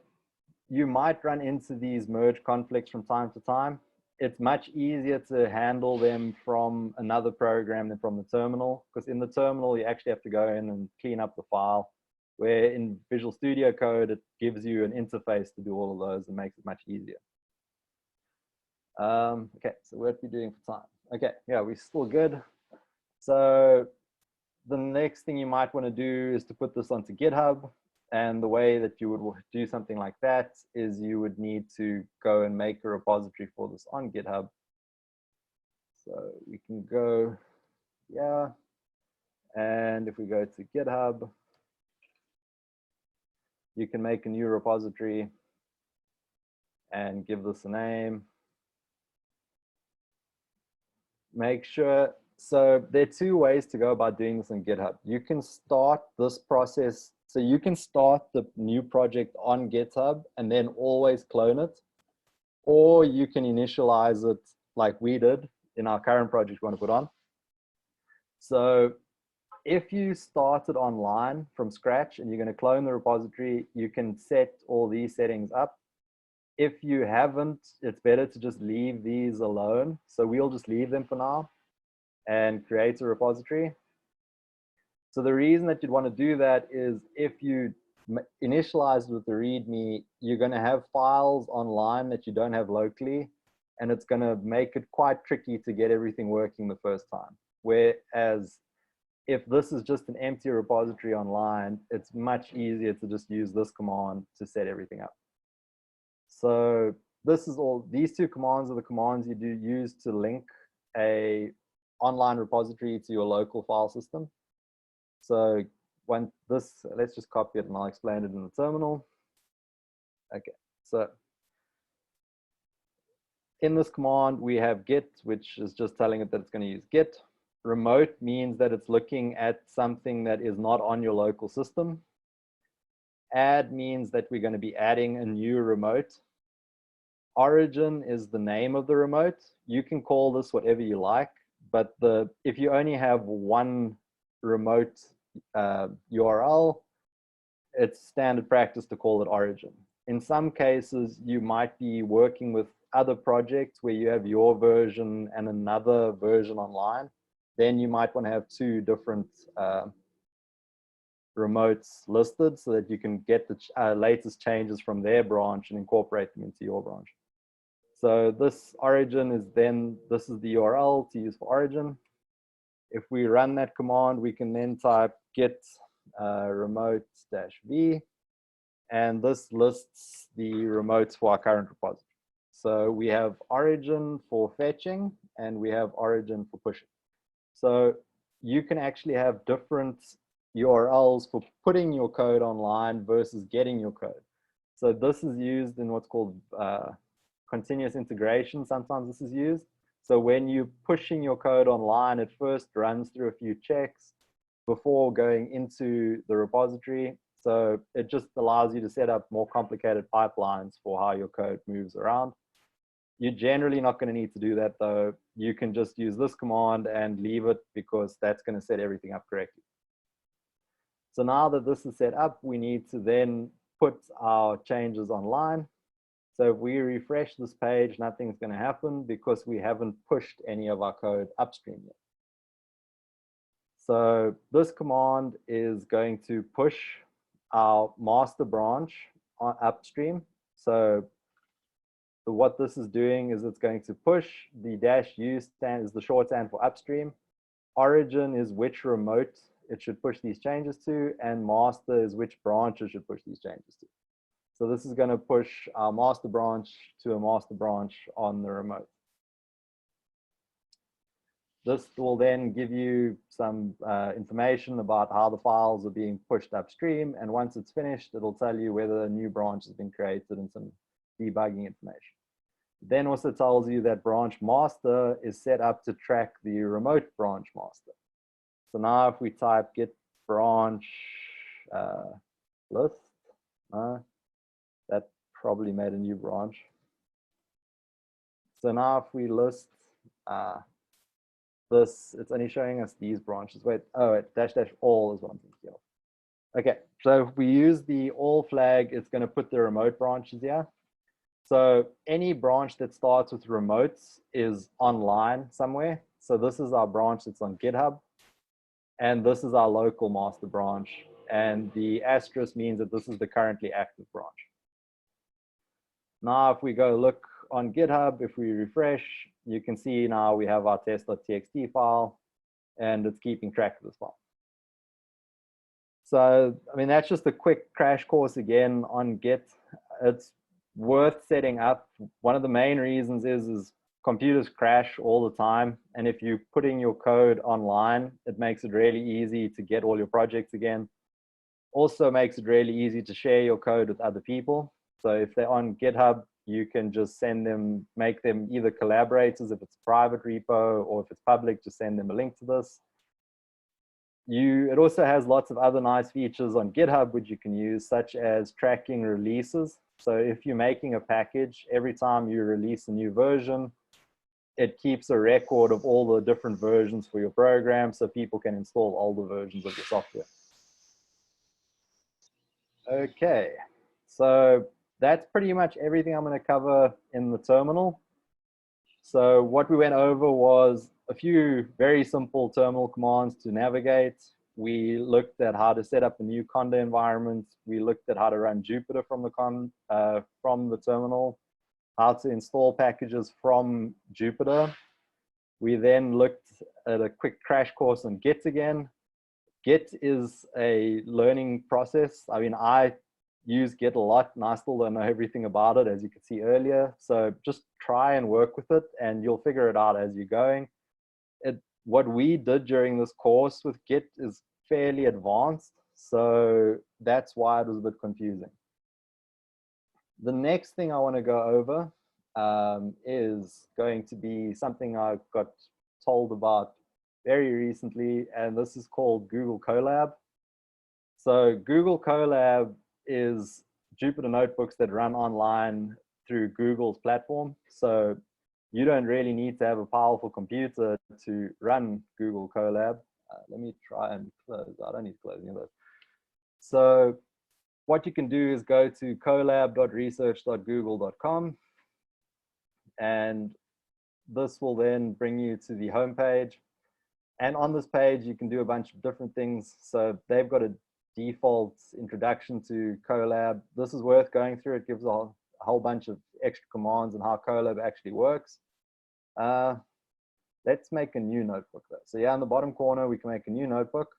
you might run into these merge conflicts from time to time. It's much easier to handle them from another program than from the terminal, because in the terminal, you actually have to go in and clean up the file, where in Visual Studio Code, it gives you an interface to do all of those and makes it much easier. Okay, so what are we doing for time? Okay, yeah, we're still good. So the next thing you might want to do is to put this onto GitHub. And the way that you would do something like that is you would need to go and make a repository for this on GitHub. So we can go, yeah. And if we go to GitHub, you can make a new repository and give this a name. Make sure, So there are two ways to go about doing this in GitHub. You can start this process. So you can start the new project on GitHub and then always clone it. Or you can initialize it like we did in our current project we want to put on. So if you started online from scratch and you're going to clone the repository, you can set all these settings up. If you haven't, it's better to just leave these alone. So we'll just leave them for now and create a repository. So the reason that you'd want to do that is if you initialize with the README, you're going to have files online that you don't have locally, and it's going to make it quite tricky to get everything working the first time. Whereas if this is just an empty repository online, it's much easier to just use this command to set everything up. So this is all, these two commands are the commands you do use to link a online repository to your local file system. So when this, let's just copy it and I'll explain it in the terminal. Okay, so in this command, we have git, which is just telling it that it's going to use git. Remote means that it's looking at something that is not on your local system. Add means that we're going to be adding a new remote. Origin is the name of the remote. You can call this whatever you like, but if you only have one remote URL, it's standard practice to call it origin. In some cases, you might be working with other projects where you have your version and another version online. Then you might want to have two different remotes listed so that you can get the latest changes from their branch and incorporate them into your branch. So this origin is then, this is the URL to use for origin. If we run that command, we can then type git remote-v, and this lists the remotes for our current repository. So we have origin for fetching and we have origin for pushing. So you can actually have different URLs for putting your code online versus getting your code. So this is used in what's called continuous integration. Sometimes this is used. So when you're pushing your code online, it first runs through a few checks before going into the repository. So it just allows you to set up more complicated pipelines for how your code moves around. You're generally not going to need to do that though. You can just use this command and leave it because that's going to set everything up correctly. So now that this is set up, we need to then put our changes online. So if we refresh this page, nothing's going to happen because we haven't pushed any of our code upstream yet. So this command is going to push our master branch on upstream. So what this is doing is it's going to push the -u stand is the shorthand for upstream. Origin is which remote it should push these changes to, and master is which branch it should push these changes to. So this is going to push our master branch to a master branch on the remote. This will then give you some information about how the files are being pushed upstream. And once it's finished, it'll tell you whether a new branch has been created and some debugging information. Then also tells you that branch master is set up to track the remote branch master. So now if we type git branch list, that probably made a new branch. So now if we list this, it's only showing us these branches. Wait, oh, --all is what I'm thinking of. Okay, so if we use the all flag, it's going to put the remote branches here. So any branch that starts with remotes is online somewhere. So this is our branch that's on GitHub. And this is our local master branch. And the asterisk means that this is the currently active branch. Now, if we go look on GitHub, if we refresh, you can see now we have our test.txt file, and it's keeping track of this file. So, I mean, that's just a quick crash course again on Git. It's worth setting up. One of the main reasons is computers crash all the time. And if you're putting your code online, it makes it really easy to get all your projects again. Also makes it really easy to share your code with other people. So if they're on GitHub, you can just send them, make them either collaborators if it's a private repo, or if it's public, just send them a link to this. It also has lots of other nice features on GitHub which you can use, such as tracking releases. So if you're making a package, every time you release a new version, it keeps a record of all the different versions for your program so people can install older versions of your software. Okay, so that's pretty much everything I'm going to cover in the terminal. So what we went over was a few very simple terminal commands to navigate. We looked at how to set up a new Condo environment. We looked at how to run Jupyter from the terminal, how to install packages from Jupyter. We then looked at a quick crash course on Git again. Git is a learning process. I mean, I use Git a lot and I still don't know everything about it, as you could see earlier. So just try and work with it and you'll figure it out as you're going. What we did during this course with Git is fairly advanced. So that's why it was a bit confusing. The next thing I want to go over is going to be something I got told about very recently, and this is called Google Colab. So Google Colab is Jupyter notebooks that run online through Google's platform. So you don't really need to have a powerful computer to run Google Colab. Let me try and close. I don't need to close any of those. So what you can do is go to collab.research.google.com, and this will then bring you to the home page. And on this page, you can do a bunch of different things. So they've got a default introduction to Collab. This is worth going through. It gives a whole bunch of extra commands on how Collab actually works. Let's make a new notebook though. So yeah, in the bottom corner, we can make a new notebook.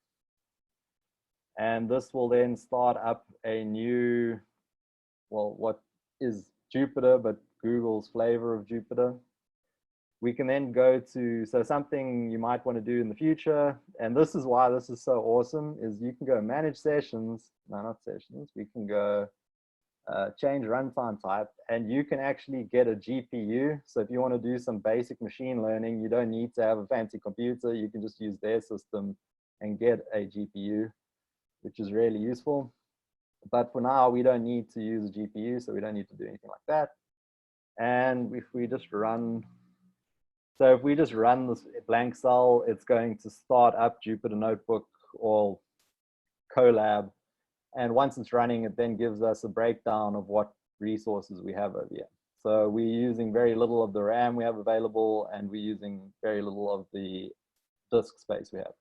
And this will then start up a new, well, what is Jupyter, but Google's flavor of Jupyter. We can then go to, so something you might want to do in the future, and this is why this is so awesome, is you can go manage sessions, no, not sessions, we can go change runtime type, and you can actually get a GPU. So if you want to do some basic machine learning, you don't need to have a fancy computer, you can just use their system and get a GPU, which is really useful. But for now, we don't need to use a GPU, so we don't need to do anything like that. And if we just run, so if we just run this blank cell, it's going to start up Jupyter Notebook or Collab. And once it's running, it then gives us a breakdown of what resources we have over here. So we're using very little of the RAM we have available, and we're using very little of the disk space we have.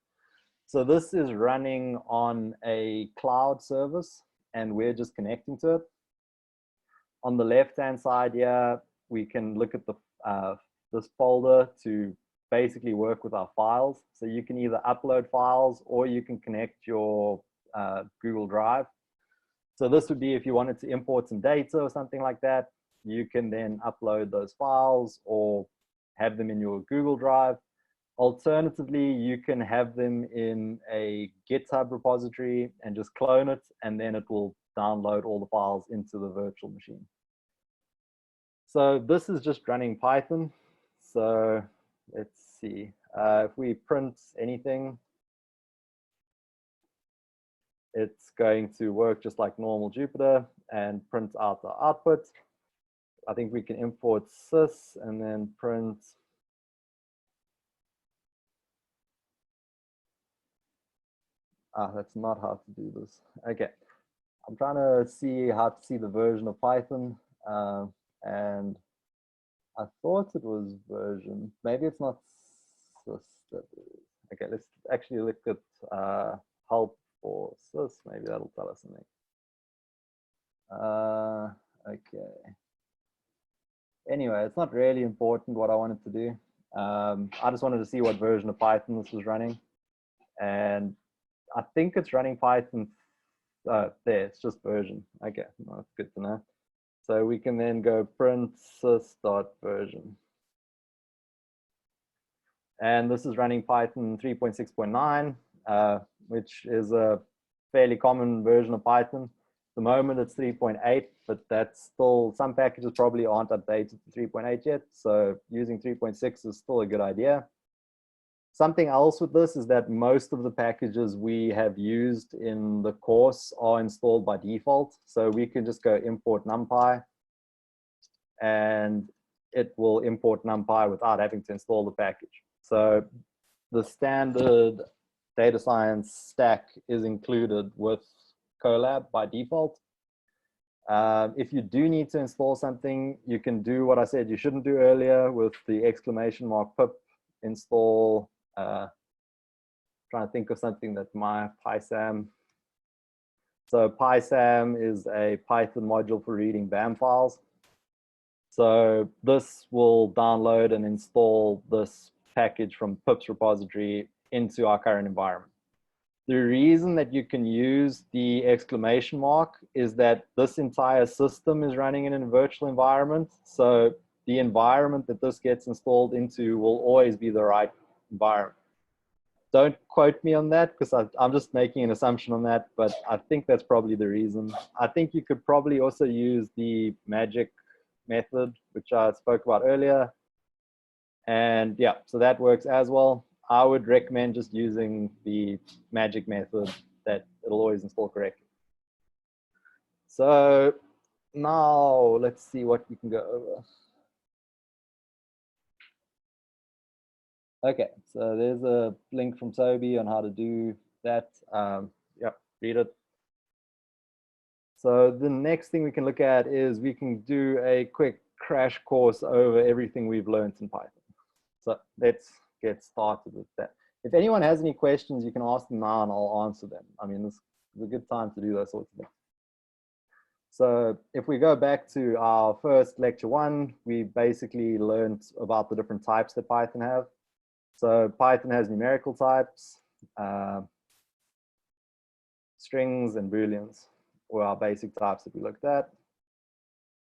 So this is running on a cloud service, and we're just connecting to it. On the left-hand side here, we can look at the this folder to basically work with our files. So you can either upload files or you can connect your Google Drive. So this would be if you wanted to import some data or something like that, you can then upload those files or have them in your Google Drive. Alternatively, you can have them in a GitHub repository and just clone it, and then it will download all the files into the virtual machine. So this is just running Python. So let's see, if we print anything, it's going to work just like normal Jupyter and print out the output. I think we can import sys and then print. That's not how to do this. Okay, I'm trying to see how to see the version of Python, and I thought it was version. Maybe it's not sys. Okay, let's actually look at help for sys. Maybe that'll tell us something. Okay. Anyway, it's not really important what I wanted to do. I just wanted to see what version of Python this was running, and I think it's running Python. There, it's just version. Okay, well, that's good to know. So we can then go print sys.version. And this is running Python 3.6.9, which is a fairly common version of Python. the moment it's 3.8, but that's still, some packages probably aren't updated to 3.8 yet. So using 3.6 is still a good idea. Something else with this is that most of the packages we have used in the course are installed by default. So we can just go import NumPy and it will import NumPy without having to install the package. So the standard data science stack is included with Collab by default. If you do need to install something, you can do what I said you shouldn't do earlier with the exclamation mark pip install. Trying to think of something that my PySam. So PySam is a Python module for reading BAM files. So this will download and install this package from pip's repository into our current environment. The reason that you can use the exclamation mark is that this entire system is running in a virtual environment. So the environment that this gets installed into will always be the right environment. Don't quote me on that because I'm just making an assumption on that, but I think that's probably the reason. I think you could probably also use the magic method, which I spoke about earlier. And yeah, so that works as well. I would recommend just using the magic method that it'll always install correctly. So now let's see what we can go over. Okay, so there's a link from Toby on how to do that. Yeah, read it. So the next thing we can look at is we can do a quick crash course over everything we've learned in Python. So let's get started with that. If anyone has any questions, you can ask them now and I'll answer them. I mean, this is a good time to do those sorts of things. So if we go back to our first lecture 1, we basically learned about the different types that Python have. So Python has numerical types, strings and booleans were our basic types that we looked at.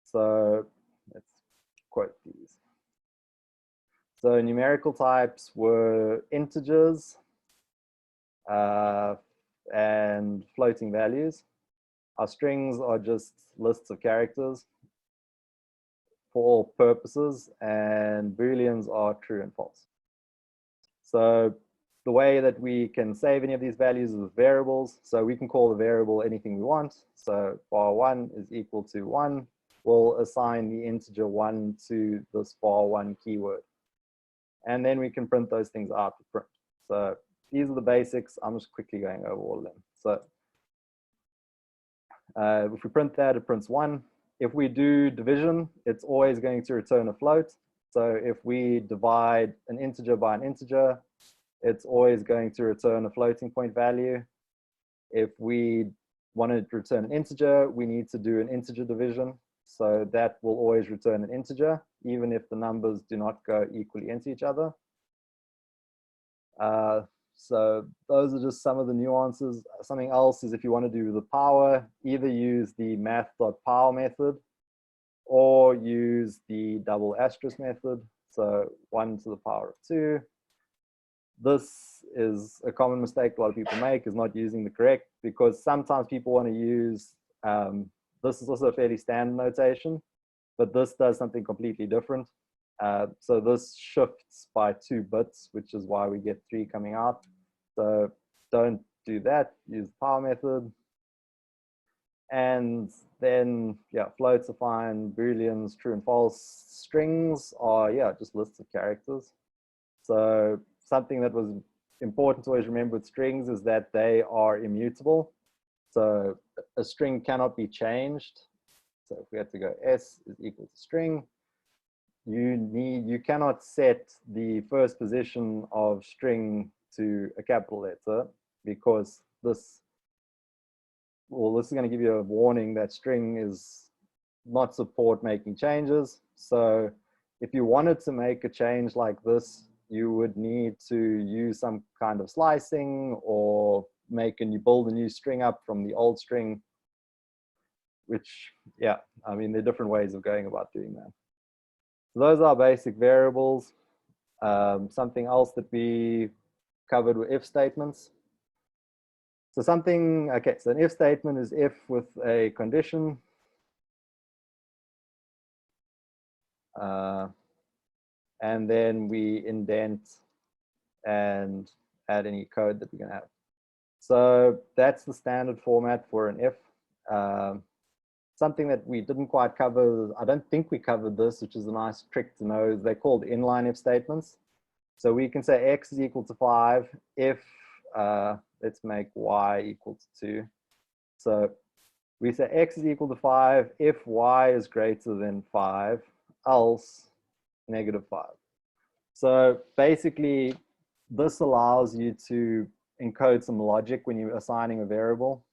So let's quote these. So numerical types were integers and floating values. Our strings are just lists of characters for all purposes, and booleans are true and false. So the way that we can save any of these values is with variables. So we can call the variable anything we want. So var1 is equal to 1. We'll assign the integer 1 to this var1 keyword. And then we can print those things out to print. So these are the basics. I'm just quickly going over all of them. So if we print that, it prints 1. If we do division, it's always going to return a float. So if we divide an integer by an integer, it's always going to return a floating point value. If we want to return an integer, we need to do an integer division. So that will always return an integer, even if the numbers do not go equally into each other. So those are just some of the nuances. Something else is if you want to do the power, either use the math.power method or use the double asterisk method. So 1 to the power of 2. This is a common mistake a lot of people make, is not using the correct, because sometimes people want to use, this is also a fairly standard notation, but this does something completely different. So this shifts by 2 bits, which is why we get 3 coming out. So don't do that, use the power method. And then, yeah, floats are fine, booleans, true and false. Strings are, yeah, just lists of characters. So something that was important to always remember with strings is that they are immutable. So a string cannot be changed. So if we had to go s is equal to string, you cannot set the first position of string to a capital letter, because this is going to give you a warning that string is not support making changes. So if you wanted to make a change like this, you would need to use some kind of slicing or build a new string up from the old string, which, yeah, I mean, there are different ways of going about doing that. So those are basic variables. Something else that we covered were if statements. So something, okay, so an if statement is if with a condition. And then we indent and add any code that we're going to have. So that's the standard format for an if. Something that we didn't quite cover, I don't think we covered this, which is a nice trick to know, is they're called inline if statements. So we can say x is equal to 5 if, let's make y equal to 2. So we say x is equal to 5 if y is greater than 5, else negative 5. So basically, this allows you to encode some logic when you're assigning a variable.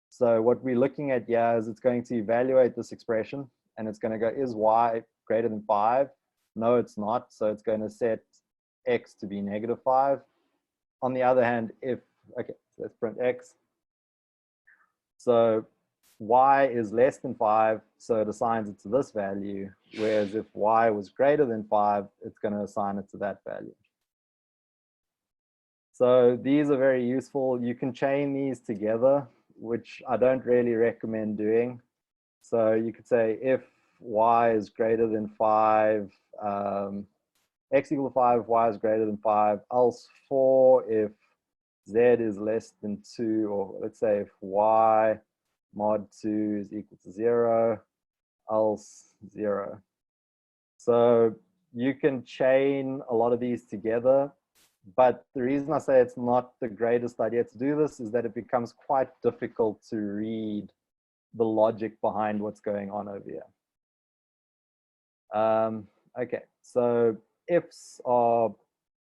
So what we're looking at here is it's going to evaluate this expression, and it's going to go, is y greater than 5? No, it's not. So it's going to set x to be negative 5. On the other hand, if, okay, so let's print x. So y is less than 5, so it assigns it to this value, whereas if y was greater than 5, it's going to assign it to that value. So these are very useful. You can chain these together, which I don't really recommend doing. So you could say if y is greater than 5, x equal to 5 if y is greater than 5, else 4 if z is less than 2, or let's say if y mod 2 is equal to 0, else 0. So you can chain a lot of these together, but the reason I say it's not the greatest idea to do this is that it becomes quite difficult to read the logic behind what's going on over here. Okay, so ifs are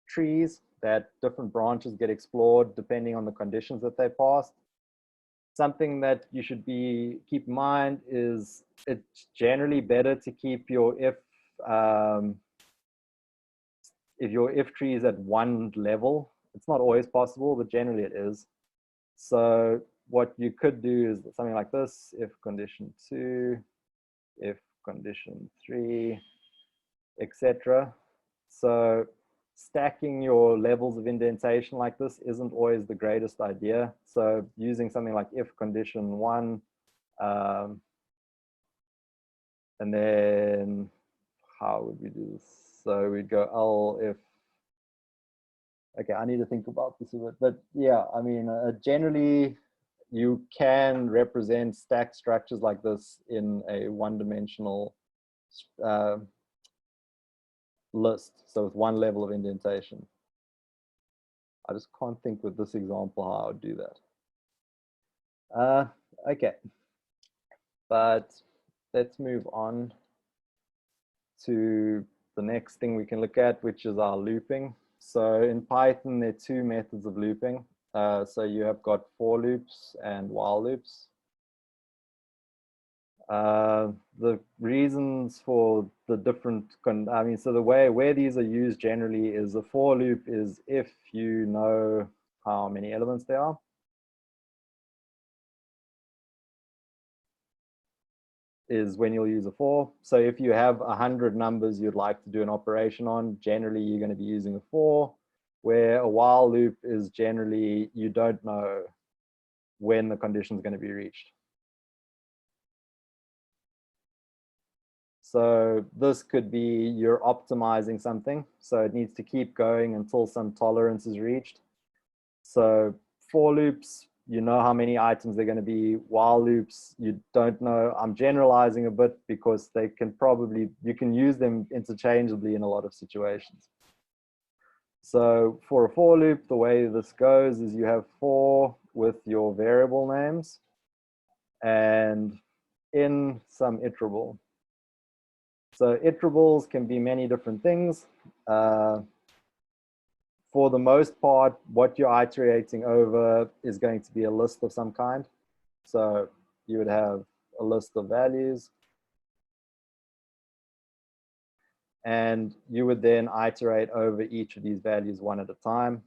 trees that different branches get explored depending on the conditions that they passed. Something that you should keep in mind is it's generally better to keep your if your if tree is at one level. It's not always possible, but generally it is. So what you could do is something like this: if condition 2, if condition 3, etc. So stacking your levels of indentation like this isn't always the greatest idea. So using something like if condition 1, and then how would we do this? So we'd go L if, okay, I need to think about this a bit, but yeah, I mean, generally you can represent stacked structures like this in a one-dimensional list, so with one level of indentation. I just can't think with this example how I would do that. Okay, but let's move on to the next thing we can look at, which is our looping. So in Python, there are two methods of looping. So you have got for loops and while loops. The reasons for the different, so the way where these are used generally is a for loop is if you know how many elements there are. Is when you'll use a for. So if you have 100 numbers you'd like to do an operation on, generally you're going to be using a for, where a while loop is generally you don't know when the condition is going to be reached. So this could be you're optimizing something, so it needs to keep going until some tolerance is reached. So for loops, you know how many items they're going to be. While loops, you don't know. I'm generalizing a bit because they can probably, you can use them interchangeably in a lot of situations. So for a for loop, the way this goes is you have for with your variable names and in some iterable. So iterables can be many different things. For the most part, what you're iterating over is going to be a list of some kind. So you would have a list of values. And you would then iterate over each of these values one at a time.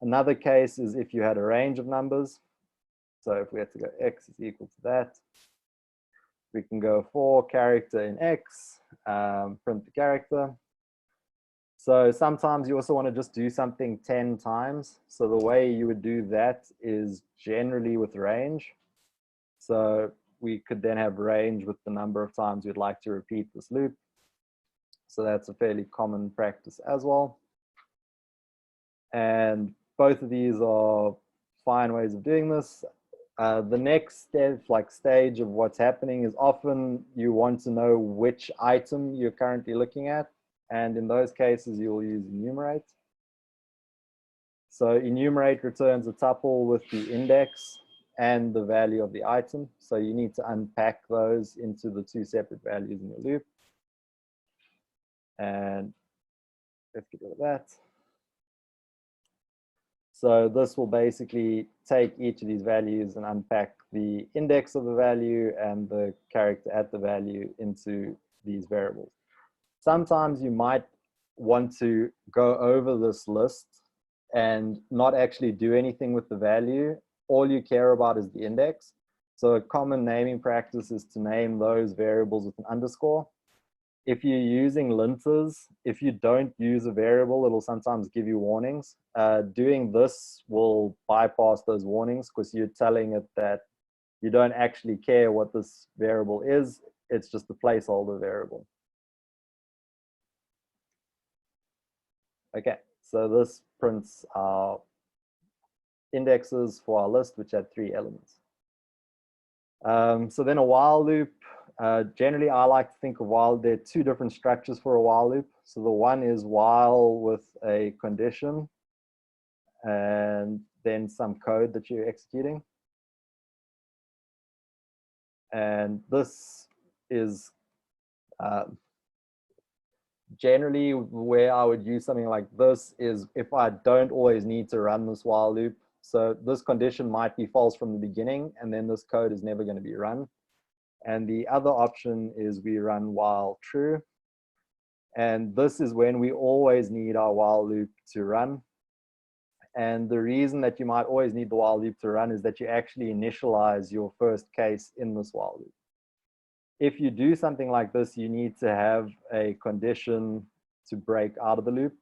Another case is if you had a range of numbers. So if we had to go x is equal to that, we can go for character in x, print the character. So sometimes you also want to just do something 10 times. So the way you would do that is generally with range. So we could then have range with the number of times we'd like to repeat this loop. So that's a fairly common practice as well. And both of these are fine ways of doing this. The next step, like stage of what's happening, is often you want to know which item you're currently looking at. And in those cases, you'll use enumerate. So enumerate returns a tuple with the index and the value of the item. So you need to unpack those into the two separate values in your loop. And let's get rid of that. So this will basically take each of these values and unpack the index of the value and the character at the value into these variables. Sometimes you might want to go over this list and not actually do anything with the value. All you care about is the index. So a common naming practice is to name those variables with an underscore. If you're using linters, if you don't use a variable, it'll sometimes give you warnings. Doing this will bypass those warnings because you're telling it that you don't actually care what this variable is. It's just a placeholder variable. Okay, so this prints our indexes for our list, which had 3 elements. So then a while loop. Generally, I like to think of while. There are 2 different structures for a while loop. So the one is while with a condition and then some code that you're executing. And this is generally where I would use something like this is if I don't always need to run this while loop. So this condition might be false from the beginning, and then this code is never going to be run. And the other option is we run while true. And this is when we always need our while loop to run. And the reason that you might always need the while loop to run is that you actually initialize your first case in this while loop. If you do something like this, you need to have a condition to break out of the loop.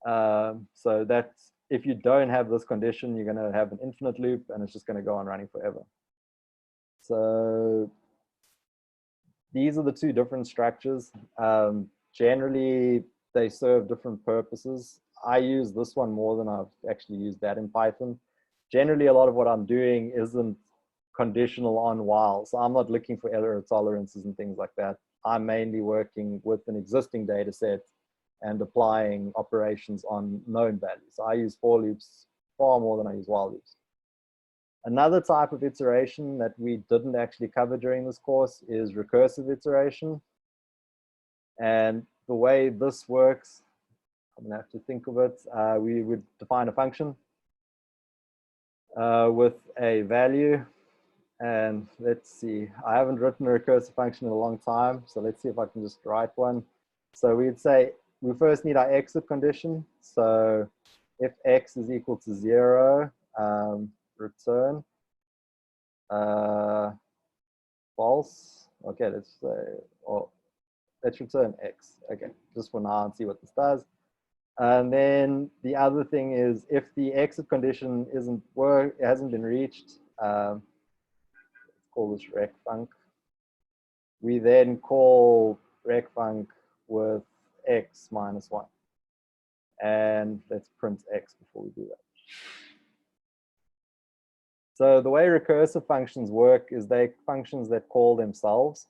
So that's, if you don't have this condition, you're going to have an infinite loop and it's just going to go on running forever. So these are the 2 different structures. Generally, they serve different purposes. I use this one more than I've actually used that in Python. Generally, a lot of what I'm doing isn't conditional on while. So I'm not looking for error tolerances and things like that. I'm mainly working with an existing data set and applying operations on known values. So I use for loops far more than I use while loops. Another type of iteration that we didn't actually cover during this course is recursive iteration. And the way this works, I'm gonna have to think of it. We would define a function with a value. And let's see, I haven't written a recursive function in a long time. So let's see if I can just write one. So we'd say we first need our exit condition. So if x is equal to 0, return false. Okay, let's say, or let's return x. Okay, just for now and see what this does. And then the other thing is if the exit condition hasn't been reached, let's call this recfunc. We then call recfunc with x minus 1. And let's print x before we do that. So the way recursive functions work is they're functions that call themselves.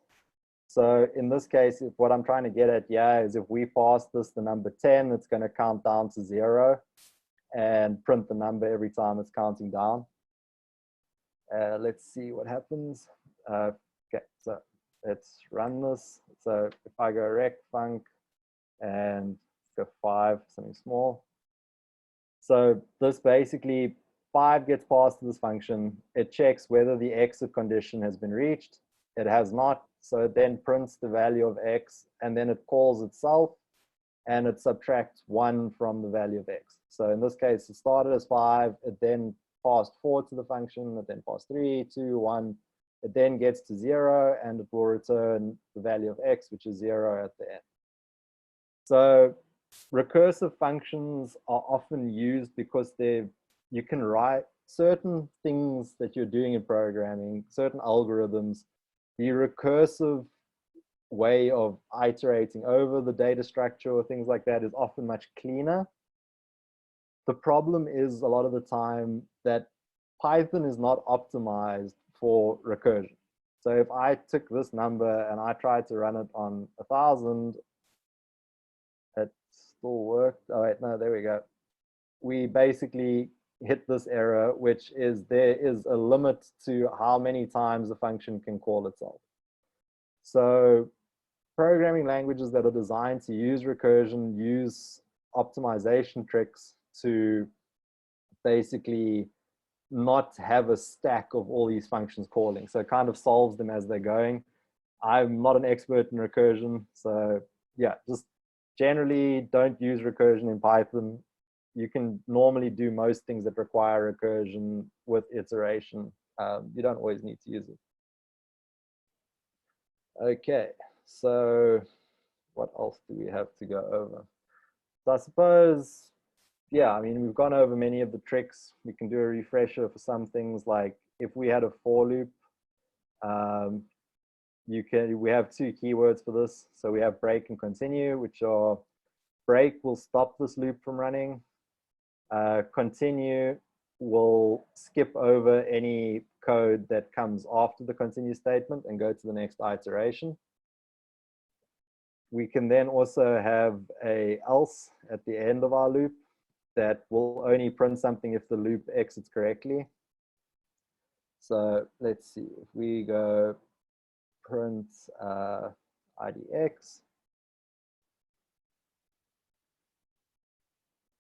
So in this case, what I'm trying to get at is if we pass this the number 10, it's going to count down to 0 and print the number every time it's counting down. Let's see what happens. Okay, so let's run this. So if I go recfunc and go 5, something small. So this basically 5 gets passed to this function. It checks whether the exit condition has been reached. It has not. So it then prints the value of x, and then it calls itself, and it subtracts 1 from the value of x. So in this case, it started as 5. It then passed 4 to the function. It then passed 3, 2, 1. It then gets to 0, and it will return the value of x, which is 0 at the end. So recursive functions are often used because you can write certain things that you're doing in programming, certain algorithms. The recursive way of iterating over the data structure or things like that is often much cleaner. The problem is a lot of the time that Python is not optimized for recursion. So if I took this number and I tried to run it on 1,000, it still worked. Oh wait, no, there we go. We basically hit this error, which is there is a limit to how many times the function can call itself. So programming languages that are designed to use recursion use optimization tricks to basically not have a stack of all these functions calling. So it kind of solves them as they're going. I'm not an expert in recursion. So yeah, just generally don't use recursion in Python. You can normally do most things that require recursion with iteration. You don't always need to use it. Okay, so what else do we have to go over? So I suppose, yeah, I mean, we've gone over many of the tricks. We can do a refresher for some things, like if we had a for loop, we have two keywords for this. So we have break and continue, which are break will stop this loop from running. Continue will skip over any code that comes after the continue statement and go to the next iteration. We can then also have a else at the end of our loop that will only print something if the loop exits correctly. So let's see, if we go print IDX.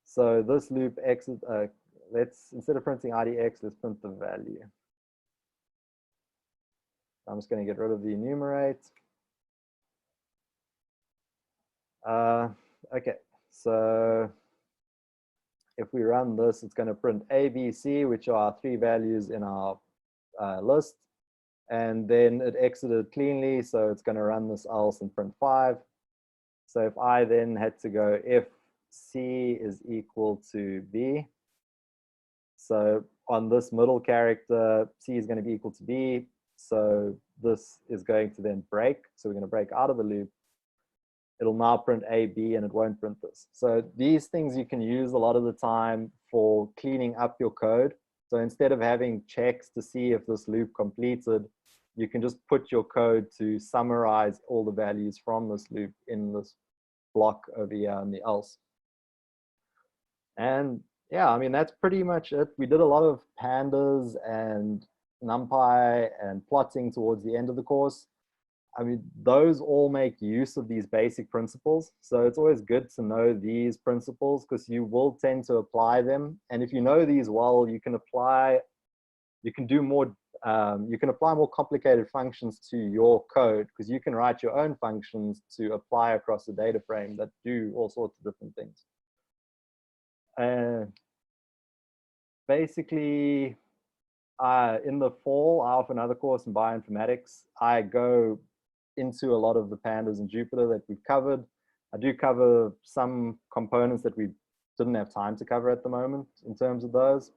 So this loop exit, instead of printing IDX, let's print the value. I'm just going to get rid of the enumerate. Okay, so if we run this, it's going to print A, B, C, which are three values in our list. And then it exited cleanly, so it's going to run this else and print 5. So if I then had to go if C is equal to B, so on this middle character, C is going to be equal to B. So this is going to then break. So we're going to break out of the loop. It'll now print A, B, and it won't print this. So these things you can use a lot of the time for cleaning up your code. So instead of having checks to see if this loop completed, you can just put your code to summarize all the values from this loop in this block over here in the else. And yeah, I mean, that's pretty much it. We did a lot of pandas and NumPy and plotting towards the end of the course. I mean, those all make use of these basic principles. So it's always good to know these principles because you will tend to apply them. And if you know these well, you can apply more complicated functions to your code because you can write your own functions to apply across the data frame that do all sorts of different things. Basically, in the fall, I offer another course in bioinformatics. I go into a lot of the pandas in Jupyter that we've covered. I do cover some components that we didn't have time to cover at the moment in terms of those.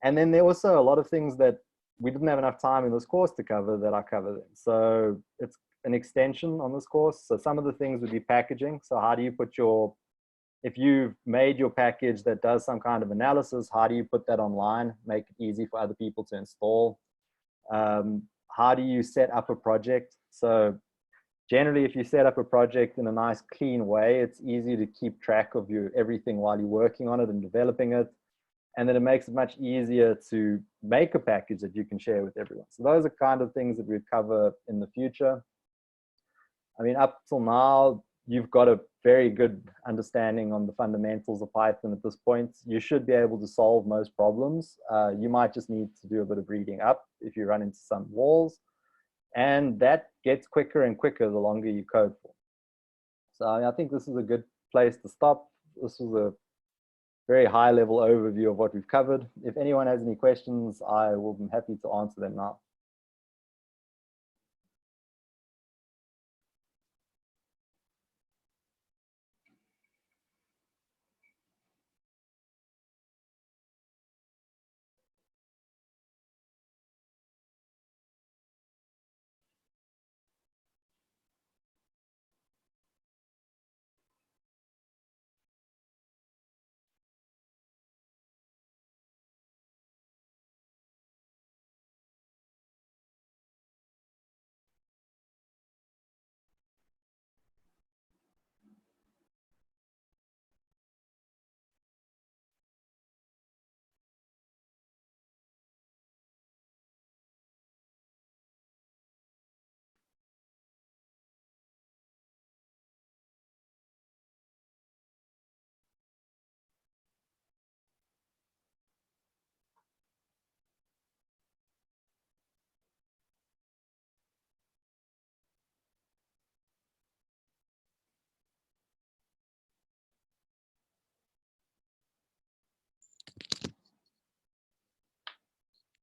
And then there are also a lot of things that we didn't have enough time in this course to cover that I covered. So it's an extension on this course. So some of the things would be packaging. So how do you put if you've made your package that does some kind of analysis, how do you put that online, make it easy for other people to install? How do you set up a project? So generally, if you set up a project in a nice, clean way, it's easy to keep track of everything while you're working on it and developing it. And then it makes it much easier to make a package that you can share with everyone. So those are kind of things that we'd cover in the future. I mean, up till now, you've got a very good understanding on the fundamentals of Python at this point. You should be able to solve most problems. You might just need to do a bit of reading up if you run into some walls. And that gets quicker and quicker the longer you code for. So I think this is a good place to stop. This was a very high level overview of what we've covered. If anyone has any questions, I will be happy to answer them now.